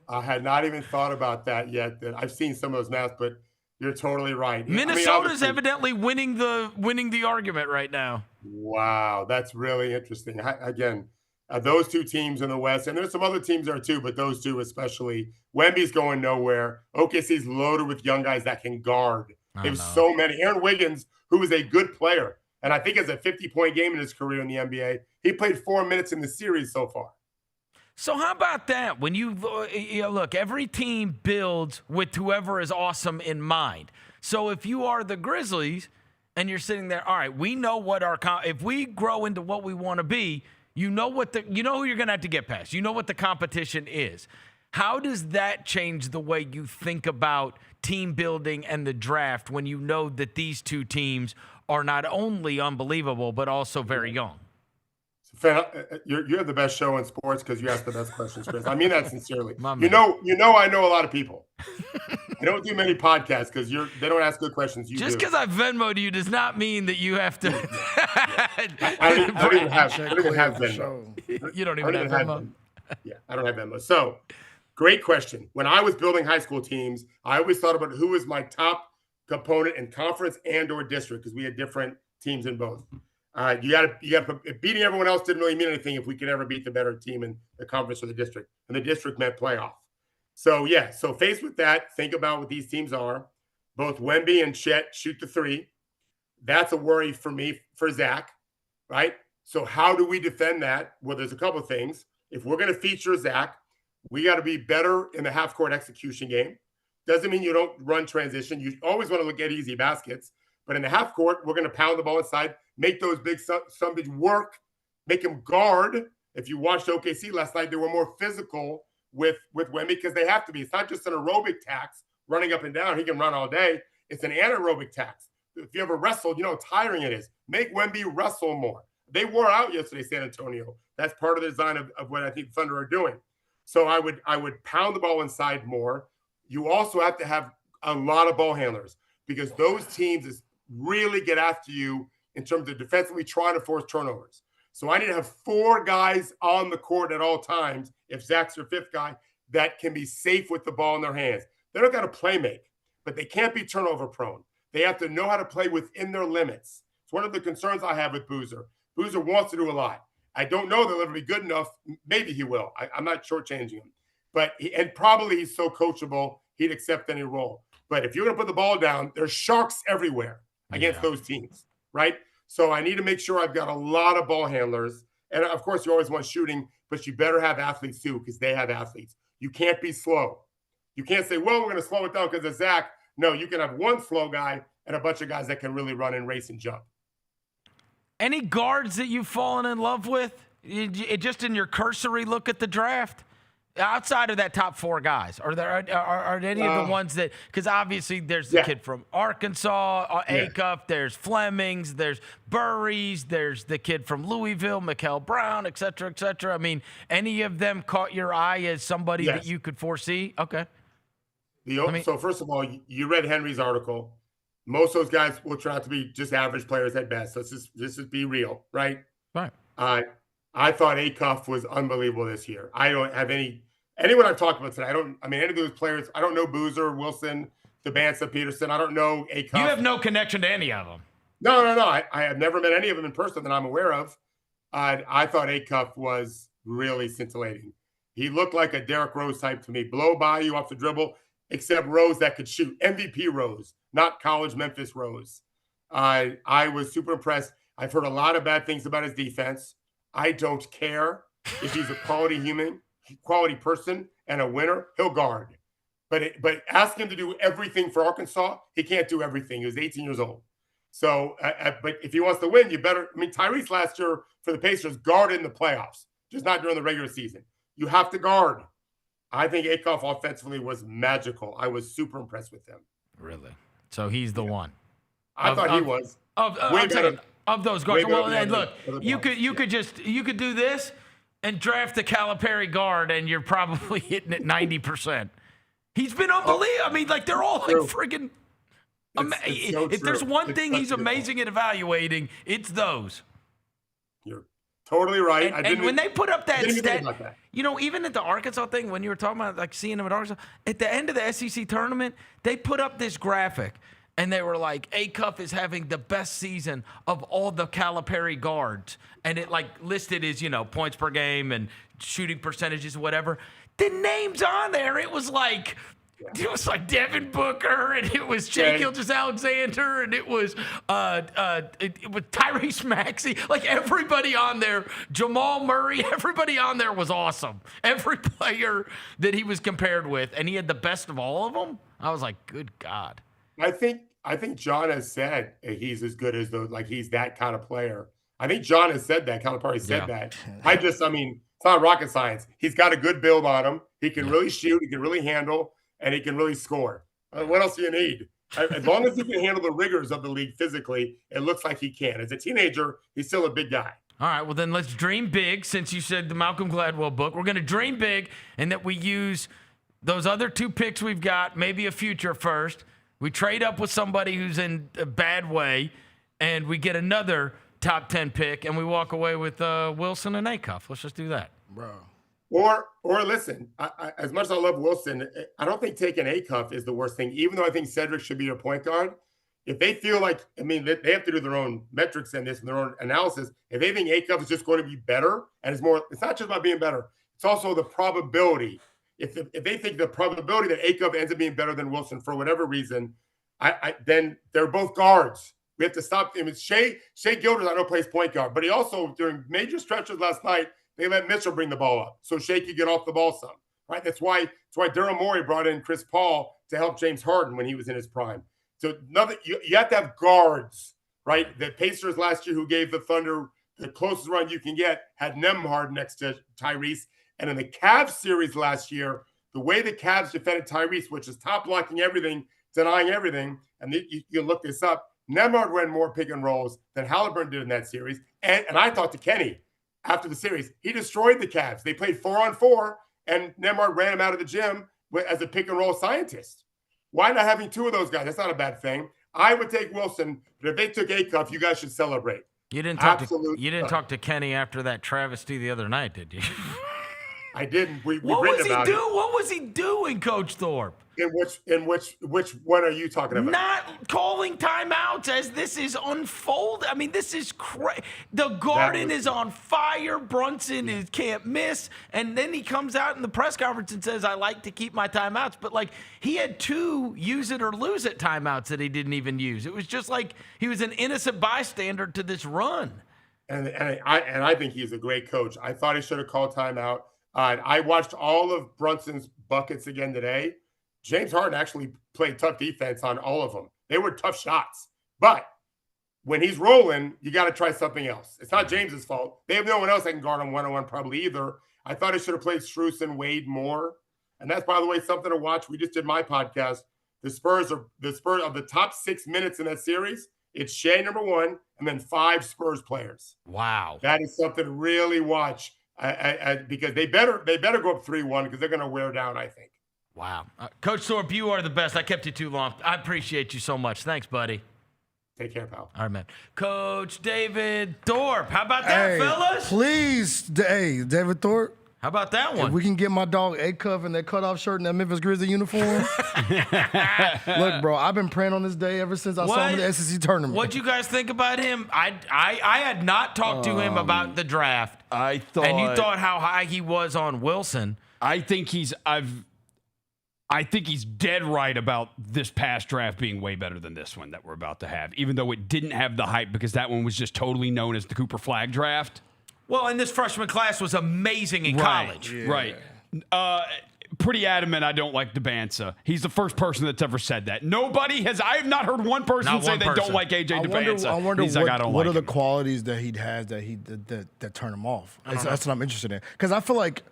I had not even thought about that yet. I've seen some of those maps, but you're totally right. Minnesota's evidently winning the argument right now. Wow, that's really interesting. Again, those 2 teams in the West, and there's some other teams there too, but those 2 especially. Wemby's going nowhere. OKC's loaded with young guys that can guard. There's so many. Aaron Wiggins, who is a good player, and I think has a 50-point game in his career in the NBA. He played 4 minutes in the series so far. So how about that? When you look, every team builds with whoever is awesome in mind. So if you are the Grizzlies and you're sitting there, all right, we know what if we grow into what we want to be, you know who you're going to have to get past. You know what the competition is. How does that change the way you think about team building and the draft when you know that these 2 teams are not only unbelievable but also very young? You're the best show in sports because you ask the best questions, Chris. I mean that sincerely. I know a lot of people. I don't do many podcasts because they don't ask good questions. Just because I Venmo'd you does not mean that you have to. I don't even have Venmo. You don't even have Venmo? Yeah, I don't have Venmo. So, great question. When I was building high school teams, I always thought about who was my top component in conference and or district because we had different teams in both. You got to beating everyone else didn't really mean anything if we could ever beat the better team in the conference or the district, and the district meant playoff. So faced with that, think about what these teams are. Both Wemby and Chet shoot the 3. That's a worry for me for Zach, right? So how do we defend that? Well, there's a couple of things. If we're going to feature Zach, we got to be better in the half-court execution game. Doesn't mean you don't run transition. You always want to look at easy baskets. But in the half court, we're going to pound the ball inside, make those big somebody work, make him guard. If you watched OKC last night, they were more physical with Wemby because they have to be. It's not just an aerobic tax running up and down. He can run all day. It's an anaerobic tax. If you ever wrestled, you know how tiring it is. Make Wemby wrestle more. They wore out yesterday, San Antonio. That's part of the design of what I think Thunder are doing. So I would pound the ball inside more. You also have to have a lot of ball handlers because those teams really get after you in terms of defensively trying to force turnovers. So I need to have 4 guys on the court at all times, if Zach's your 5th guy, that can be safe with the ball in their hands. They don't got to play make, but they can't be turnover prone. They have to know how to play within their limits. It's one of the concerns I have with Boozer. Boozer wants to do a lot. I don't know that he'll ever be good enough. Maybe he will. I'm not shortchanging him. But probably he's so coachable, he'd accept any role. But if you're going to put the ball down, there's sharks everywhere against those teams, right? So I need to make sure I've got a lot of ball handlers. And, of course, you always want shooting, but you better have athletes, too, because they have athletes. You can't be slow. You can't say, well, we're going to slow it down because of Zach. No, you can have one slow guy and a bunch of guys that can really run and race and jump. Any guards that you've fallen in love with? Just in your cursory look at the draft? Outside of that top 4 guys, are any of the ones that, because obviously there's the kid from Arkansas, Acuff, there's Flemings, there's Burries, there's the kid from Louisville, Mikael Brown, et cetera, et cetera. I mean, any of them caught your eye as somebody that you could foresee? Okay. So first of all, you read Henry's article. Most of those guys will turn out to be just average players at best. Let's just be real, right? Right. I thought Acuff was unbelievable this year. I don't have anyone I've talked about today. Any of those players. I don't know Boozer, Wilson, Debanza, Peterson. I don't know Acuff. You have no connection to any of them. No. I have never met any of them in person that I'm aware of. I thought Acuff was really scintillating. He looked like a Derrick Rose type to me. Blow by you off the dribble, except Rose that could shoot. MVP Rose, not college Memphis Rose. I was super impressed. I've heard a lot of bad things about his defense. I don't care if he's a quality human, quality person, and a winner. He'll guard. But ask him to do everything for Arkansas. He can't do everything. He was 18 years old. So, but if he wants to win, you better. I mean, Tyrese last year for the Pacers guarded in the playoffs, just not during the regular season. You have to guard. I think Acuff offensively was magical. I was super impressed with him. Really? So he's the one. I thought he was. Way better. Of those guards, well, and look, you could do this and draft the Calipari guard, and you're probably hitting it 90%. He's been unbelievable. I mean, like they're all like friggin'. If there's one thing he's amazing at evaluating, it's those. You're totally right. And when they put up that stat, even at the Arkansas thing, when you were talking about like seeing him at Arkansas, at the end of the SEC tournament, they put up this graphic. And they were like, Acuff is having the best season of all the Calipari guards. And it like listed as, points per game and shooting percentages, whatever. The names on there, it was like Devin Booker, and it was Shai Gilgeous-Alexander, and it was Tyrese Maxey. Like everybody on there, Jamal Murray, everybody on there was awesome. Every player that he was compared with, and he had the best of all of them. I was like, good God. I think John has said he's as good as those, like he's that kind of player. I think John has said that. Calipari said that. It's not rocket science. He's got a good build on him. He can really shoot, he can really handle, and he can really score. What else do you need? As long as he can handle the rigors of the league physically, it looks like he can. As a teenager, he's still a big guy. All right, well then let's dream big. Since you said the Malcolm Gladwell book, we're going to dream big, and that we use those other 2 picks we've got, maybe a future first. We trade up with somebody who's in a bad way, and we get another top 10 pick, and we walk away with Wilson and Acuff. Let's just do that. Bro. Or listen, as much as I love Wilson, I don't think taking Acuff is the worst thing, even though I think Cedric should be your point guard. If they feel like, they have to do their own metrics in this and their own analysis. If they think Acuff is just going to be better, and it's not just about being better, it's also the probability. If they think the probability that Acuff ends up being better than Wilson for whatever reason, then they're both guards. We have to stop him. It's Shai Gilgeous, I know, plays point guard, but he also, during major stretches last night, they let Mitchell bring the ball up so Shai could get off the ball some. Right? That's why Daryl Morey brought in Chris Paul to help James Harden when he was in his prime. So you have to have guards, right? The Pacers last year, who gave the Thunder the closest run you can get, had Nembhard next to Tyrese. And in the Cavs series last year, the way the Cavs defended Tyrese, which is top blocking everything, denying everything, and you can look this up, Nembhard ran more pick and rolls than Halliburton did in that series. And I talked to Kenny after the series. He destroyed the Cavs. They played 4-on-4, and Nembhard ran him out of the gym as a pick and roll scientist. Why not having 2 of those guys? That's not a bad thing. I would take Wilson, but if they took Acuff, you guys should celebrate. You didn't talk to Kenny after that travesty the other night, did you? I didn't. What was he doing, Coach Thorpe? In which one are you talking about? Not calling timeouts as this is unfolding. I mean, this is crazy. The Garden is on fire. Brunson can't miss. And then he comes out in the press conference and says, I like to keep my timeouts. But, like, he had 2 use it or lose it timeouts that he didn't even use. It was just like he was an innocent bystander to this run. And I think he's a great coach. I thought he should have called timeout. I watched all of Brunson's buckets again today. James Harden actually played tough defense on all of them. They were tough shots. But when he's rolling, you got to try something else. It's not James's fault. They have no one else that can guard him one-on-one probably either. I thought he should have played Strus and Wade more. And that's, by the way, something to watch. We just did my podcast. The Spurs of the top 6 minutes in that series. It's Shea number 1, and then 5 Spurs players. Wow, that is something to really watch because they better go up 3-1 because they're going to wear down, I think. Wow, Coach Thorpe, you are the best. I kept you too long. I appreciate you so much. Thanks, buddy. Take care, pal. All right, man. Coach David Thorpe, how about that, fellas? Please, David Thorpe. How about that one? If we can get my dog A-Cuff in that cutoff shirt and that Memphis Grizzlies uniform. Look, bro, I've been praying on this day ever since I saw him in the SEC tournament. What'd you guys think about him? I had not talked to him about the draft. I thought, and you thought how high he was on Wilson. I think he's dead right about this past draft being way better than this one that we're about to have, even though it didn't have the hype because that one was just totally known as the Cooper Flag draft. Well, and this freshman class was amazing in college. Yeah. Right. Pretty adamant I don't like DeBanza. He's the first person that's ever said that. I have not heard one person say they don't like AJ DeBanza. I wonder what are the qualities that he has that turn him off. That's what I'm interested in. Because I feel like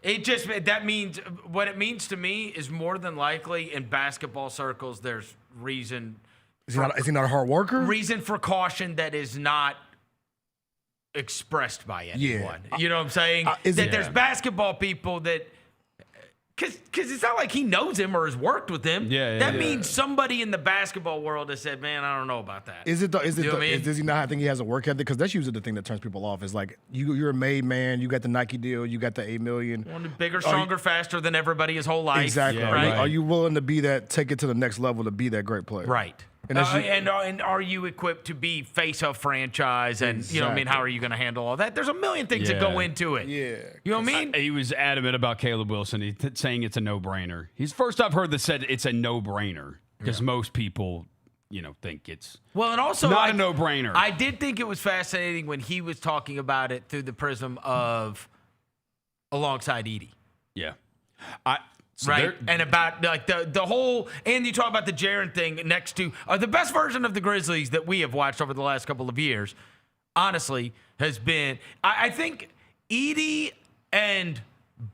what it means to me is more than likely in basketball circles there's reason. Is he not a hard worker? Reason for caution that is not expressed by anyone. You know what I'm saying? There's basketball people that, because it's not like he knows him or has worked with him. That means somebody in the basketball world has said, man, I don't know about that. Does he not think he has a work ethic? Because that's usually the thing that turns people off. Is like you're a made man. You got the Nike deal. You got the $8 million. Bigger, stronger, faster than everybody his whole life. Exactly. Right? Are you willing to be that? Take it to the next level to be that great player. Right. And are you equipped to be face of franchise? And you know what I mean? How are you going to handle all that? There's a million things that go into it. Yeah. You know what I mean? He was adamant about Caleb Wilson, saying it's a no-brainer. He's the first I've heard that said it's a no-brainer because most people, think it's and also not a no-brainer. I did think it was fascinating when he was talking about it through the prism of alongside Edie. Yeah. And about like the whole, and you talk about the Jaren thing next to the best version of the Grizzlies that we have watched over the last couple of years, honestly, has been, I think Edie and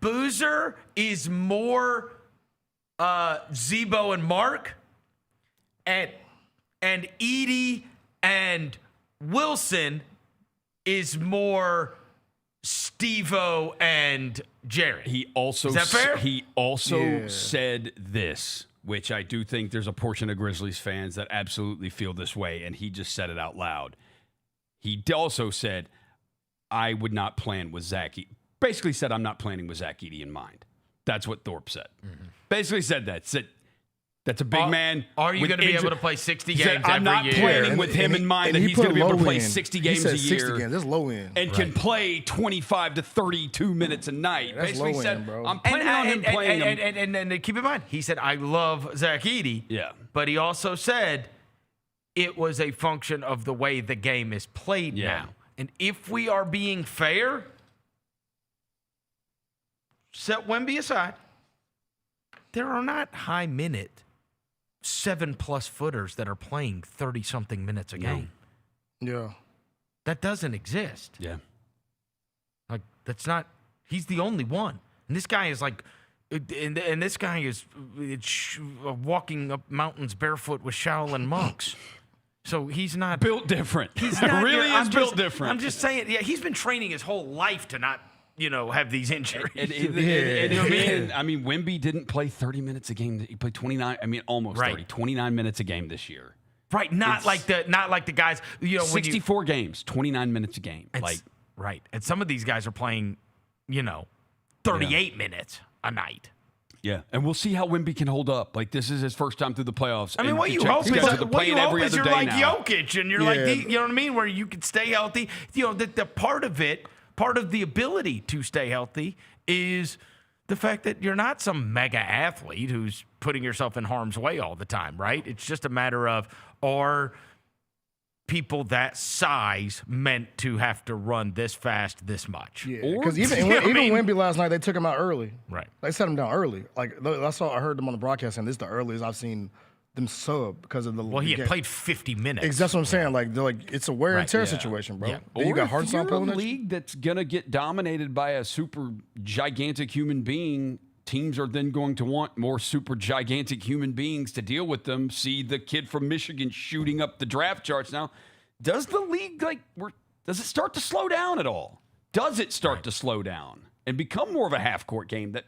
Boozer is more Zebo and Mark, and Edie and Wilson is more Steve-O and Jared. He also is that fair? He also said this, which I do think there's a portion of Grizzlies fans that absolutely feel this way, and he just said it out loud. He also said, I would not plan with Zach. Basically said, I'm not planning with Zach Edey in mind. That's what Thorpe said. Mm-hmm. Basically said that. Said, that's a big man. Are you going to be able to play 60 games every year? I'm not planning with him in mind that he's going to be able to play 60 games a year. 60 games. That's low end. And can play 25 to 32 minutes a night. That's Basically low said, end, bro. I'm planning on him playing him. And keep in mind, he said, I love Zach Edey. Yeah. But he also said it was a function of the way the game is played now. And if we are being fair, set Wemby aside, there are not high-minute 7+ footers that are playing 30-something minutes a game. Yeah. That doesn't exist. Yeah. Like, that's not – he's the only one. And this guy is like – and this guy is walking up mountains barefoot with Shaolin monks. So he's not – built different. He's not, really is built different. I'm just saying, he's been training his whole life to not – have these injuries. I mean, Wemby didn't play 30 minutes a game. He played 29. I mean, almost 30. 29 minutes a game this year. Right. Not like the guys. 64 games, 29 minutes a game. Right. And some of these guys are playing, 38 minutes a night. Yeah, and we'll see how Wemby can hold up. Like, this is his first time through the playoffs. I mean, what you hope is you're like Jokic, and you're like, you know what I mean, where you can stay healthy. The part of the ability to stay healthy is the fact that you're not some mega athlete who's putting yourself in harm's way all the time, right? It's just a matter of, are people that size meant to have to run this fast this much? Yeah, because even Wemby last night, they took him out early. Right. They set him down early. Like, I heard them on the broadcast, and this is the earliest I've seen them sub because of the. Well, he had played 50 minutes. That's what I'm saying. Like, it's a wear and tear situation, bro. Yeah. Then you got Or if you're Hartenstein a pulling league that's gonna get dominated by a super gigantic human being. Teams are then going to want more super gigantic human beings to deal with them. See the kid from Michigan shooting up the draft charts now. Does the league does it start to slow down at all? Does it start to slow down and become more of a half-court game that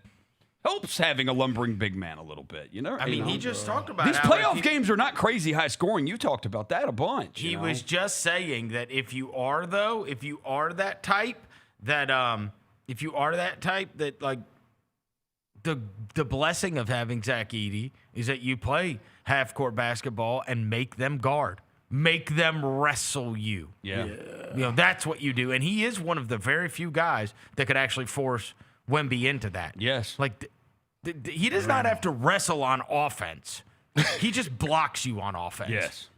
helps having a lumbering big man a little bit? You know, he just talked about these how playoff games are not crazy high scoring. You talked about that a bunch. He was just saying that if you are that type that like the blessing of having Zach Edey is that you play half-court basketball and make them guard. Make them wrestle you. Yeah. You know, that's what you do. And he is one of the very few guys that could actually force Wemby into that. Yes. Like, he does not have to wrestle on offense. He just blocks you on offense. Yes.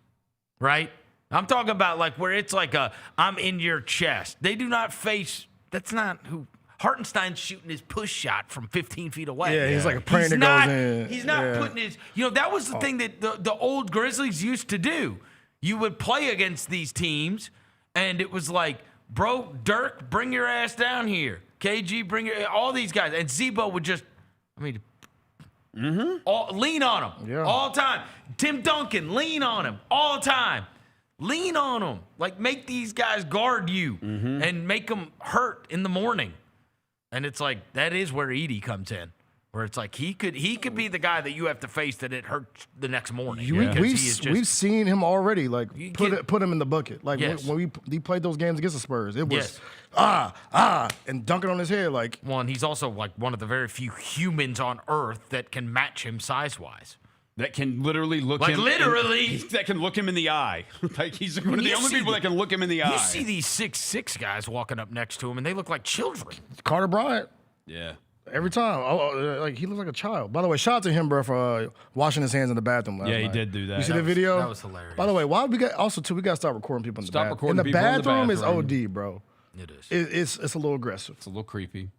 Right? I'm talking about, like, where it's like I'm in your chest. They do not face – that's not who – Hartenstein's shooting his push shot from 15 feet away. Yeah, he's like praying to goes in. He's not putting his – that was the thing that the old Grizzlies used to do. You would play against these teams, and it was like, bro, Dirk, bring your ass down here. KG, bring all these guys. And Zebo would just lean on him all the time. Tim Duncan, lean on him all the time. Lean on him. Like, make these guys guard you and make them hurt in the morning. And it's like, that is where Edey comes in, where it's like he could be the guy that you have to face that it hurts the next morning. We've seen him already, like, put him in the bucket. Like, when he played those games against the Spurs, it was and dunking on his head. Like, well, and he's also like one of the very few humans on earth that can match him size-wise. That can literally look like him that can look him in the eye. Like, he's one of the only people that can look him in the eye. You see these 6'6" guys walking up next to him, and they look like children. Carter Bryant. Yeah. Every time. Like, he looks like a child. By the way, shout out to him, bro, for washing his hands in the bathroom last night. He did do that. You see the video? That was hilarious. By the way, why we got we got to start recording people in the bathroom. Recording in the people bathroom in the is OD, bro. It is. It's a little aggressive. It's a little creepy.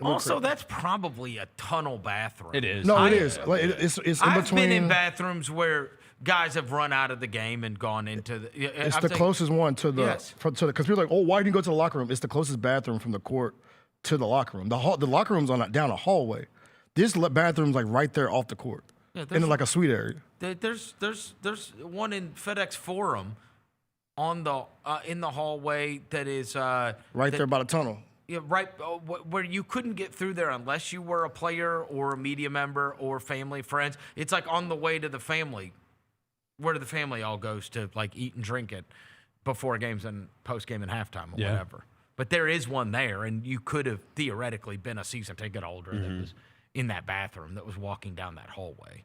Also, that's probably a tunnel bathroom. It is. No, it is. Like, it's in between. I've been in bathrooms where guys have run out of the game and gone into the. It's the closest one to the. Because people are like, oh, why didn't you go to the locker room? It's the closest bathroom from the court to the locker room. The locker room's down a hallway. This bathroom's like right there off the court, in like a suite area. There's one in FedEx Forum, on the in the hallway that is right there by the tunnel. Yeah, right, where you couldn't get through there unless you were a player or a media member or family, friends. It's like on the way to the family, where the family all goes to, like, eat and drink it before games and post game and halftime or whatever. But there is one there, and you could have theoretically been a season ticket holder that was in that bathroom that was walking down that hallway.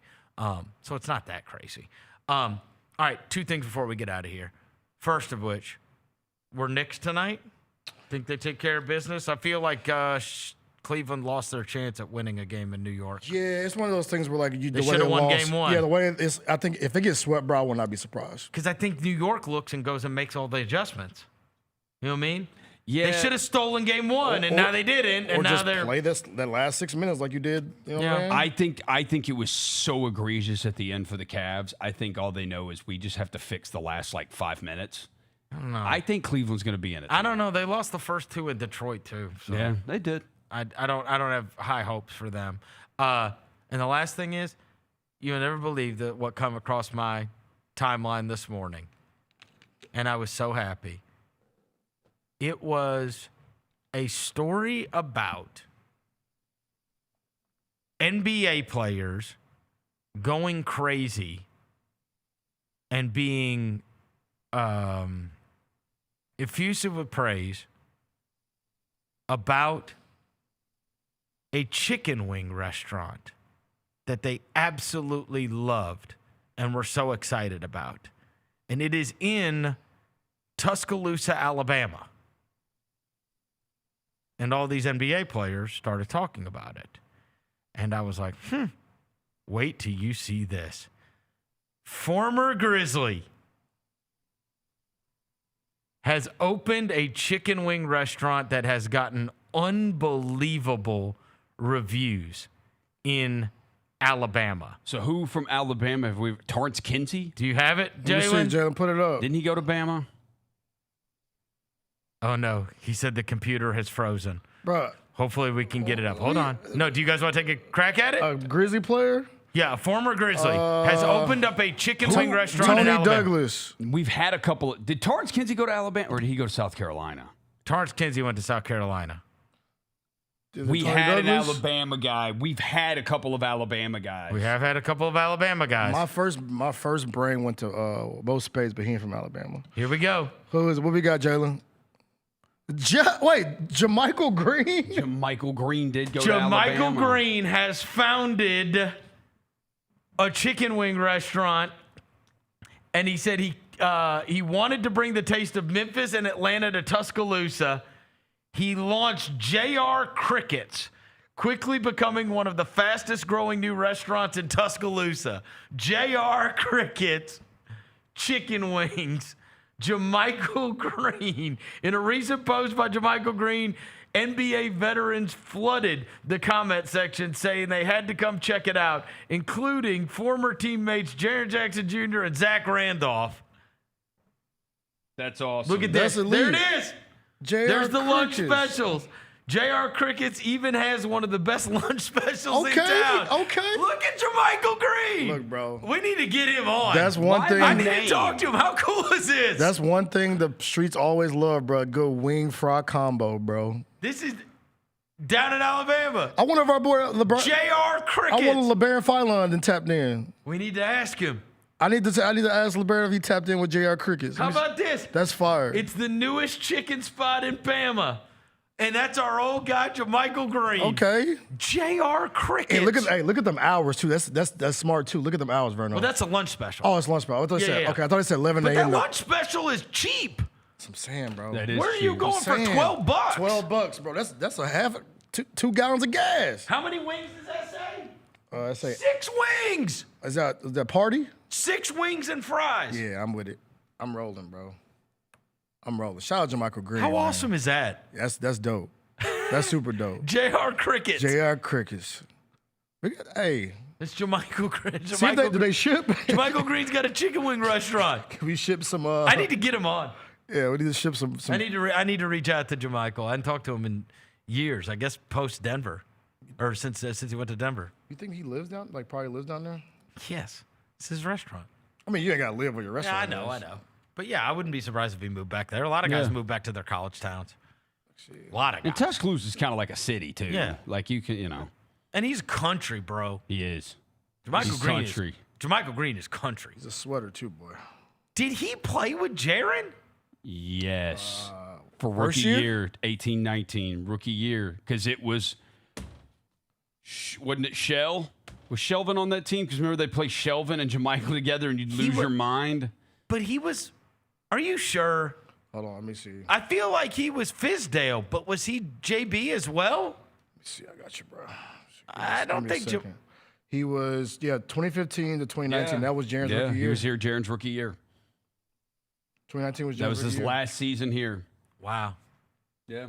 So it's not that crazy. All right, two things before we get out of here. First of which, we're Knicks tonight. Think they take care of business? I feel like Cleveland lost their chance at winning a game in New York. Yeah, it's one of those things where, like, they should have won game one. Yeah, the way it's, I think if they get swept, bro, I will not be surprised. Because I think New York looks and goes and makes all the adjustments. You know what I mean? Yeah, they should have stolen game one, and now they didn't. And or now just they're play that last 6 minutes like you did. You know what I think it was so egregious at the end for the Cavs. I think all they know is we just have to fix the last, like, 5 minutes. I don't know. I think Cleveland's going to be in it. I don't know. They lost the first two in Detroit too. So yeah, they did. I don't have high hopes for them. And the last thing is, you would never believe that what come across my timeline this morning, and I was so happy. It was a story about NBA players going crazy and being effusive with praise about a chicken wing restaurant that they absolutely loved and were so excited about. And it is in Tuscaloosa, Alabama. And all these NBA players started talking about it. And I was like, wait till you see this. Former Grizzly has opened a chicken wing restaurant that has gotten unbelievable reviews in Alabama. So who from Alabama have we? Torrance Kinsey? Do you have it, Let me Jalen? see, Jalen, put it up. Didn't he go to Bama? Oh, no. He said the computer has frozen. Bro. Hopefully we can get it up. Hold on. No, do you guys want to take a crack at it? A Grizzly player? Yeah, a former Grizzly has opened up a chicken wing restaurant in Alabama. Douglas. We've had a couple. Did Torrance Kinsey go to Alabama or did he go to South Carolina? Torrance Kinsey went to South Carolina. We had an Alabama guy. We've had a couple of Alabama guys. We have had a couple of Alabama guys. My first brain went to both Spades, but he ain't from Alabama. Here we go. What we got, Jalen? Wait, JaMychal Green? JaMychal Green did go to Alabama. JaMychal Green has founded a chicken wing restaurant, and he said he wanted to bring the taste of Memphis and Atlanta to Tuscaloosa. He launched JR Crickets, quickly becoming one of the fastest growing new restaurants in Tuscaloosa. JR Crickets, chicken wings, JaMychal Green. In a recent post by JaMychal Green, NBA veterans flooded the comment section saying they had to come check it out, including former teammates Jaren Jackson Jr. and Zach Randolph. That's awesome. Look at this. There it is. There's the lunch Crickets. specials. JR Crickets even has one of the best lunch specials in town. Okay. Look at JaMychal Green. Look, bro. We need to get him on. That's one thing. I need to talk to him. How cool is this? That's one thing the streets always love, bro. Good wing fry combo, bro. This is down in Alabama. I wonder if our boy LeBron. JR Crickets. I want LeBaron Philon and tapped in. We need to ask him. I need to ask LeBaron if he tapped in with JR Crickets. How about this? That's fire. It's the newest chicken spot in Bama. And that's our old guy, JaMychal Green. Okay. JR Crickets. Hey, look at them hours too. That's smart too. Look at them hours, Vernon. Well, that's a lunch special. Oh, it's lunch special. I thought it said okay. I thought it said 11 But a.m. that lunch special is cheap. That's what I'm saying, bro. That is Where are you cheap. going for $12? $12, bro. That's a half two gallons of gas. How many wings does that say? I say 6 wings. Is that party? 6 wings and fries. Yeah, I'm with it. I'm rolling, bro. I'm rolling. Shout out to JaMychal Green. How awesome is that? That's dope. That's super dope. JR Crickets. JR Crickets. Hey. It's JaMychal Green. See if do they ship? JaMychal Green's got a chicken wing restaurant. Can we ship some? I need to get him on. Yeah, we need to ship some. I need to reach out to JaMychal. I hadn't talked to him in years. I guess post Denver, or since he went to Denver. You think he lives down? Like probably lives down there? Yes, it's his restaurant. I mean, you ain't gotta live where your restaurant. Yeah, I know. But yeah, I wouldn't be surprised if he moved back there. A lot of guys move back to their college towns. A lot of guys. And Tuscaloosa is kind of like a city too. Yeah, like you can, And he's country, bro. He is. JaMychal Green is country. He's a sweater too, boy. Did he play with Jaren? Yes. For rookie year, 18-19, rookie year, because it was, wasn't it Shell? Was Shelvin on that team? Because remember they play Shelvin and JaMychal together, and you'd lose your mind. But he was. Are you sure? Hold on, let me see. I feel like he was Fizdale, but was he JB as well? Let me see, I got you, bro. I don't think he was. 2015 to 2019. That was Jaren's rookie year. He was here Jaren's rookie year. 2019 was Jaren's That was rookie his year. last season here. Wow. Yeah.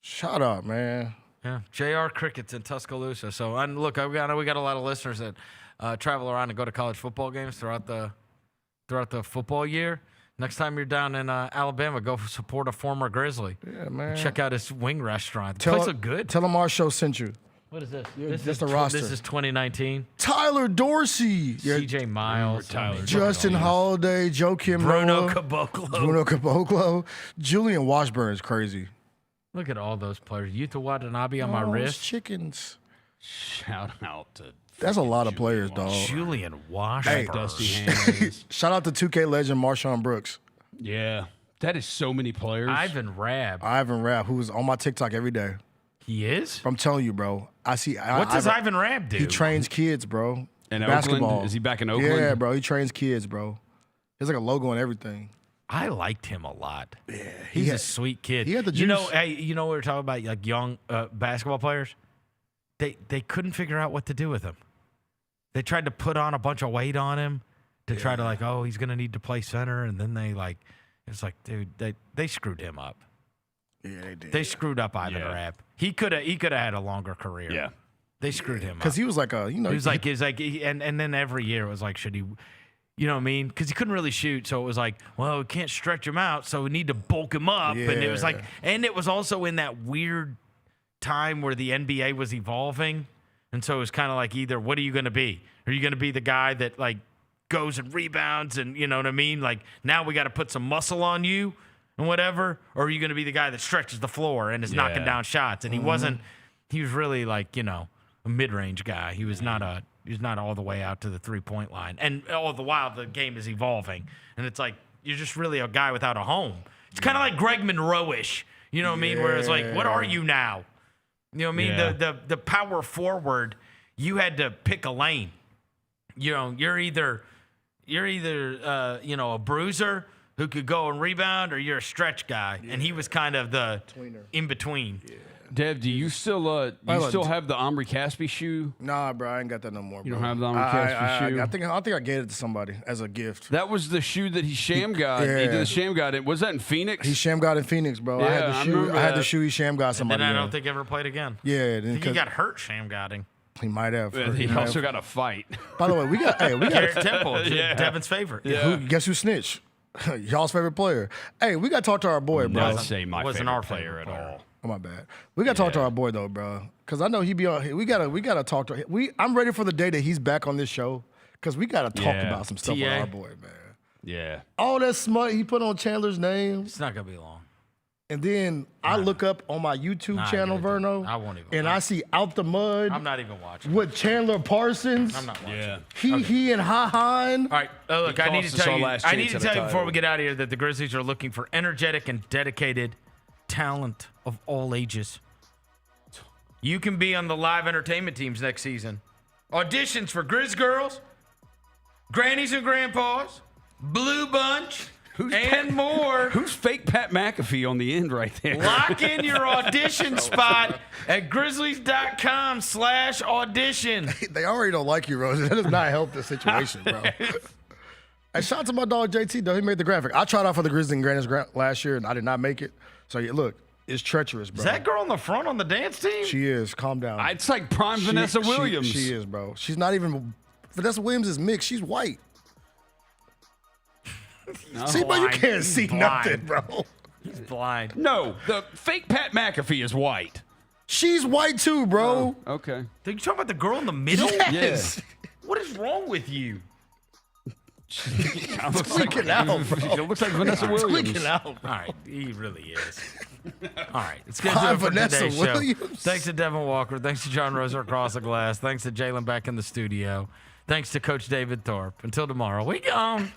Shout out, man. Yeah, JR Crickets in Tuscaloosa. So, and look, we got a lot of listeners that travel around and go to college football games throughout the football year. Next time you're down in Alabama, go support a former Grizzly. Yeah, man. Check out his wing restaurant. The place look good. Tell him our show sent you. What is this? This is the roster. This is 2019. Tyler Dorsey. CJ Miles. Justin Holiday. Joakim Bruno Noah. Caboclo. Julian Washburn is crazy. Look at all those players. Yuta Watanabe on my wrist. Chickens. Shout out to. That's a lot of players, dog. Julian Washburn. Dusty hands. Shout out to 2K legend Marshawn Brooks. Yeah. That is so many players. Ivan Rabb, who's on my TikTok every day. He is? I'm telling you, bro. What does Ivan Rabb do? He trains kids, bro. In basketball. Oakland? Is he back in Oakland? Yeah, bro. He trains kids, bro. There's like a logo and everything. I liked him a lot. Yeah, he's a sweet kid. He had the juice. We were talking about like young basketball players. They couldn't figure out what to do with him. They tried to put on a bunch of weight on him to try to he's gonna need to play center, and then it's like, dude, they screwed him up. Yeah, they did. They screwed up Ivan Rabb. He could have had a longer career. Yeah. They screwed him up. Because he was like and then every year it was like, should he, you know what I mean? Because he couldn't really shoot. So it was like, well, we can't stretch him out. So we need to bulk him up. Yeah. And it was like, and it was also in that weird time where the NBA was evolving. And so it was kind of like either, what are you going to be? Are you going to be the guy that like goes and rebounds and, you know what I mean? Like now we got to put some muscle on you and whatever. Or are you going to be the guy that stretches the floor and is knocking down shots? And he was really like, you know, a mid-range guy. He was not all the way out to the three-point line. And all the while the game is evolving. And it's like, you're just really a guy without a home. It's kind of like Greg Monroe-ish. You know what I mean? Where it's like, what are you now? You know what I mean? Yeah. The power forward, you had to pick a lane. You know, you're either you know, a bruiser who could go and rebound, or you're a stretch guy. Yeah. And he was kind of the in between. Yeah. Dev, do you still have the Omri Caspi shoe? Nah, bro, I ain't got that no more. You don't have the Omri Caspi shoe? I think I gave it to somebody as a gift. That was the shoe that he sham got. Yeah. He did the sham got it. Was that in Phoenix? He sham got in Phoenix, bro. Yeah, I had the shoe he sham got somebody. And then I don't think ever played again. Yeah, I think he got hurt sham gotting. He might have. Yeah, he also got a fight. By the way, we got Garrett Temple, Devin's favorite. Yeah. Guess who snitched? Y'all's favorite player. Hey, we got to talk to our boy, bro. Not say my wasn't favorite our player at all. Oh, my bad. We got to talk to our boy, though, bro. Because I know he be on. We gotta talk to him. I'm ready for the day that he's back on this show. Because we got to talk about some stuff with our boy, man. Yeah. All that smut he put on Chandler's name. It's not going to be long. And then I look up on my YouTube channel, Verno. I won't even. And I see Out the Mud. I'm not even watching. With Chandler Parsons. I'm not watching. Yeah. He and Ha-Han. All right. Look, I need to tell you before we get out of here that the Grizzlies are looking for energetic and dedicated talent of all ages. You can be on the live entertainment teams next season. Auditions for Grizz Girls, Grannies and Grandpas, Blue Bunch, and more. Who's fake Pat McAfee on the end right there? Lock in your audition spot at grizzlies.com/audition. They already don't like you, Rose. That does not help the situation, bro. Hey, shout out to my dog JT, though. He made the graphic. I tried out for the Grizzlies and Grannies last year, and I did not make it. So, look, it's treacherous, bro. Is that girl in the front on the dance team? She is. Calm down. It's like prime Vanessa Williams. She is, bro. She's not even – Vanessa Williams is mixed. She's white. No. See, but you can't see nothing, bro. He's blind. No, the fake Pat McAfee is white. She's white too, bro. Oh, okay. Are you talking about the girl in the middle? Yes. Yeah. What is wrong with you? Tweaking out, bro. It looks like Vanessa Williams. Tweaking out, bro. All right, he really is. All right, it's going to do it for Vanessa today's Williams. show. Thanks to Devin Walker. Thanks to John Roser across the glass. Thanks to Jalen back in the studio. Thanks to Coach David Thorpe. Until tomorrow, we gone.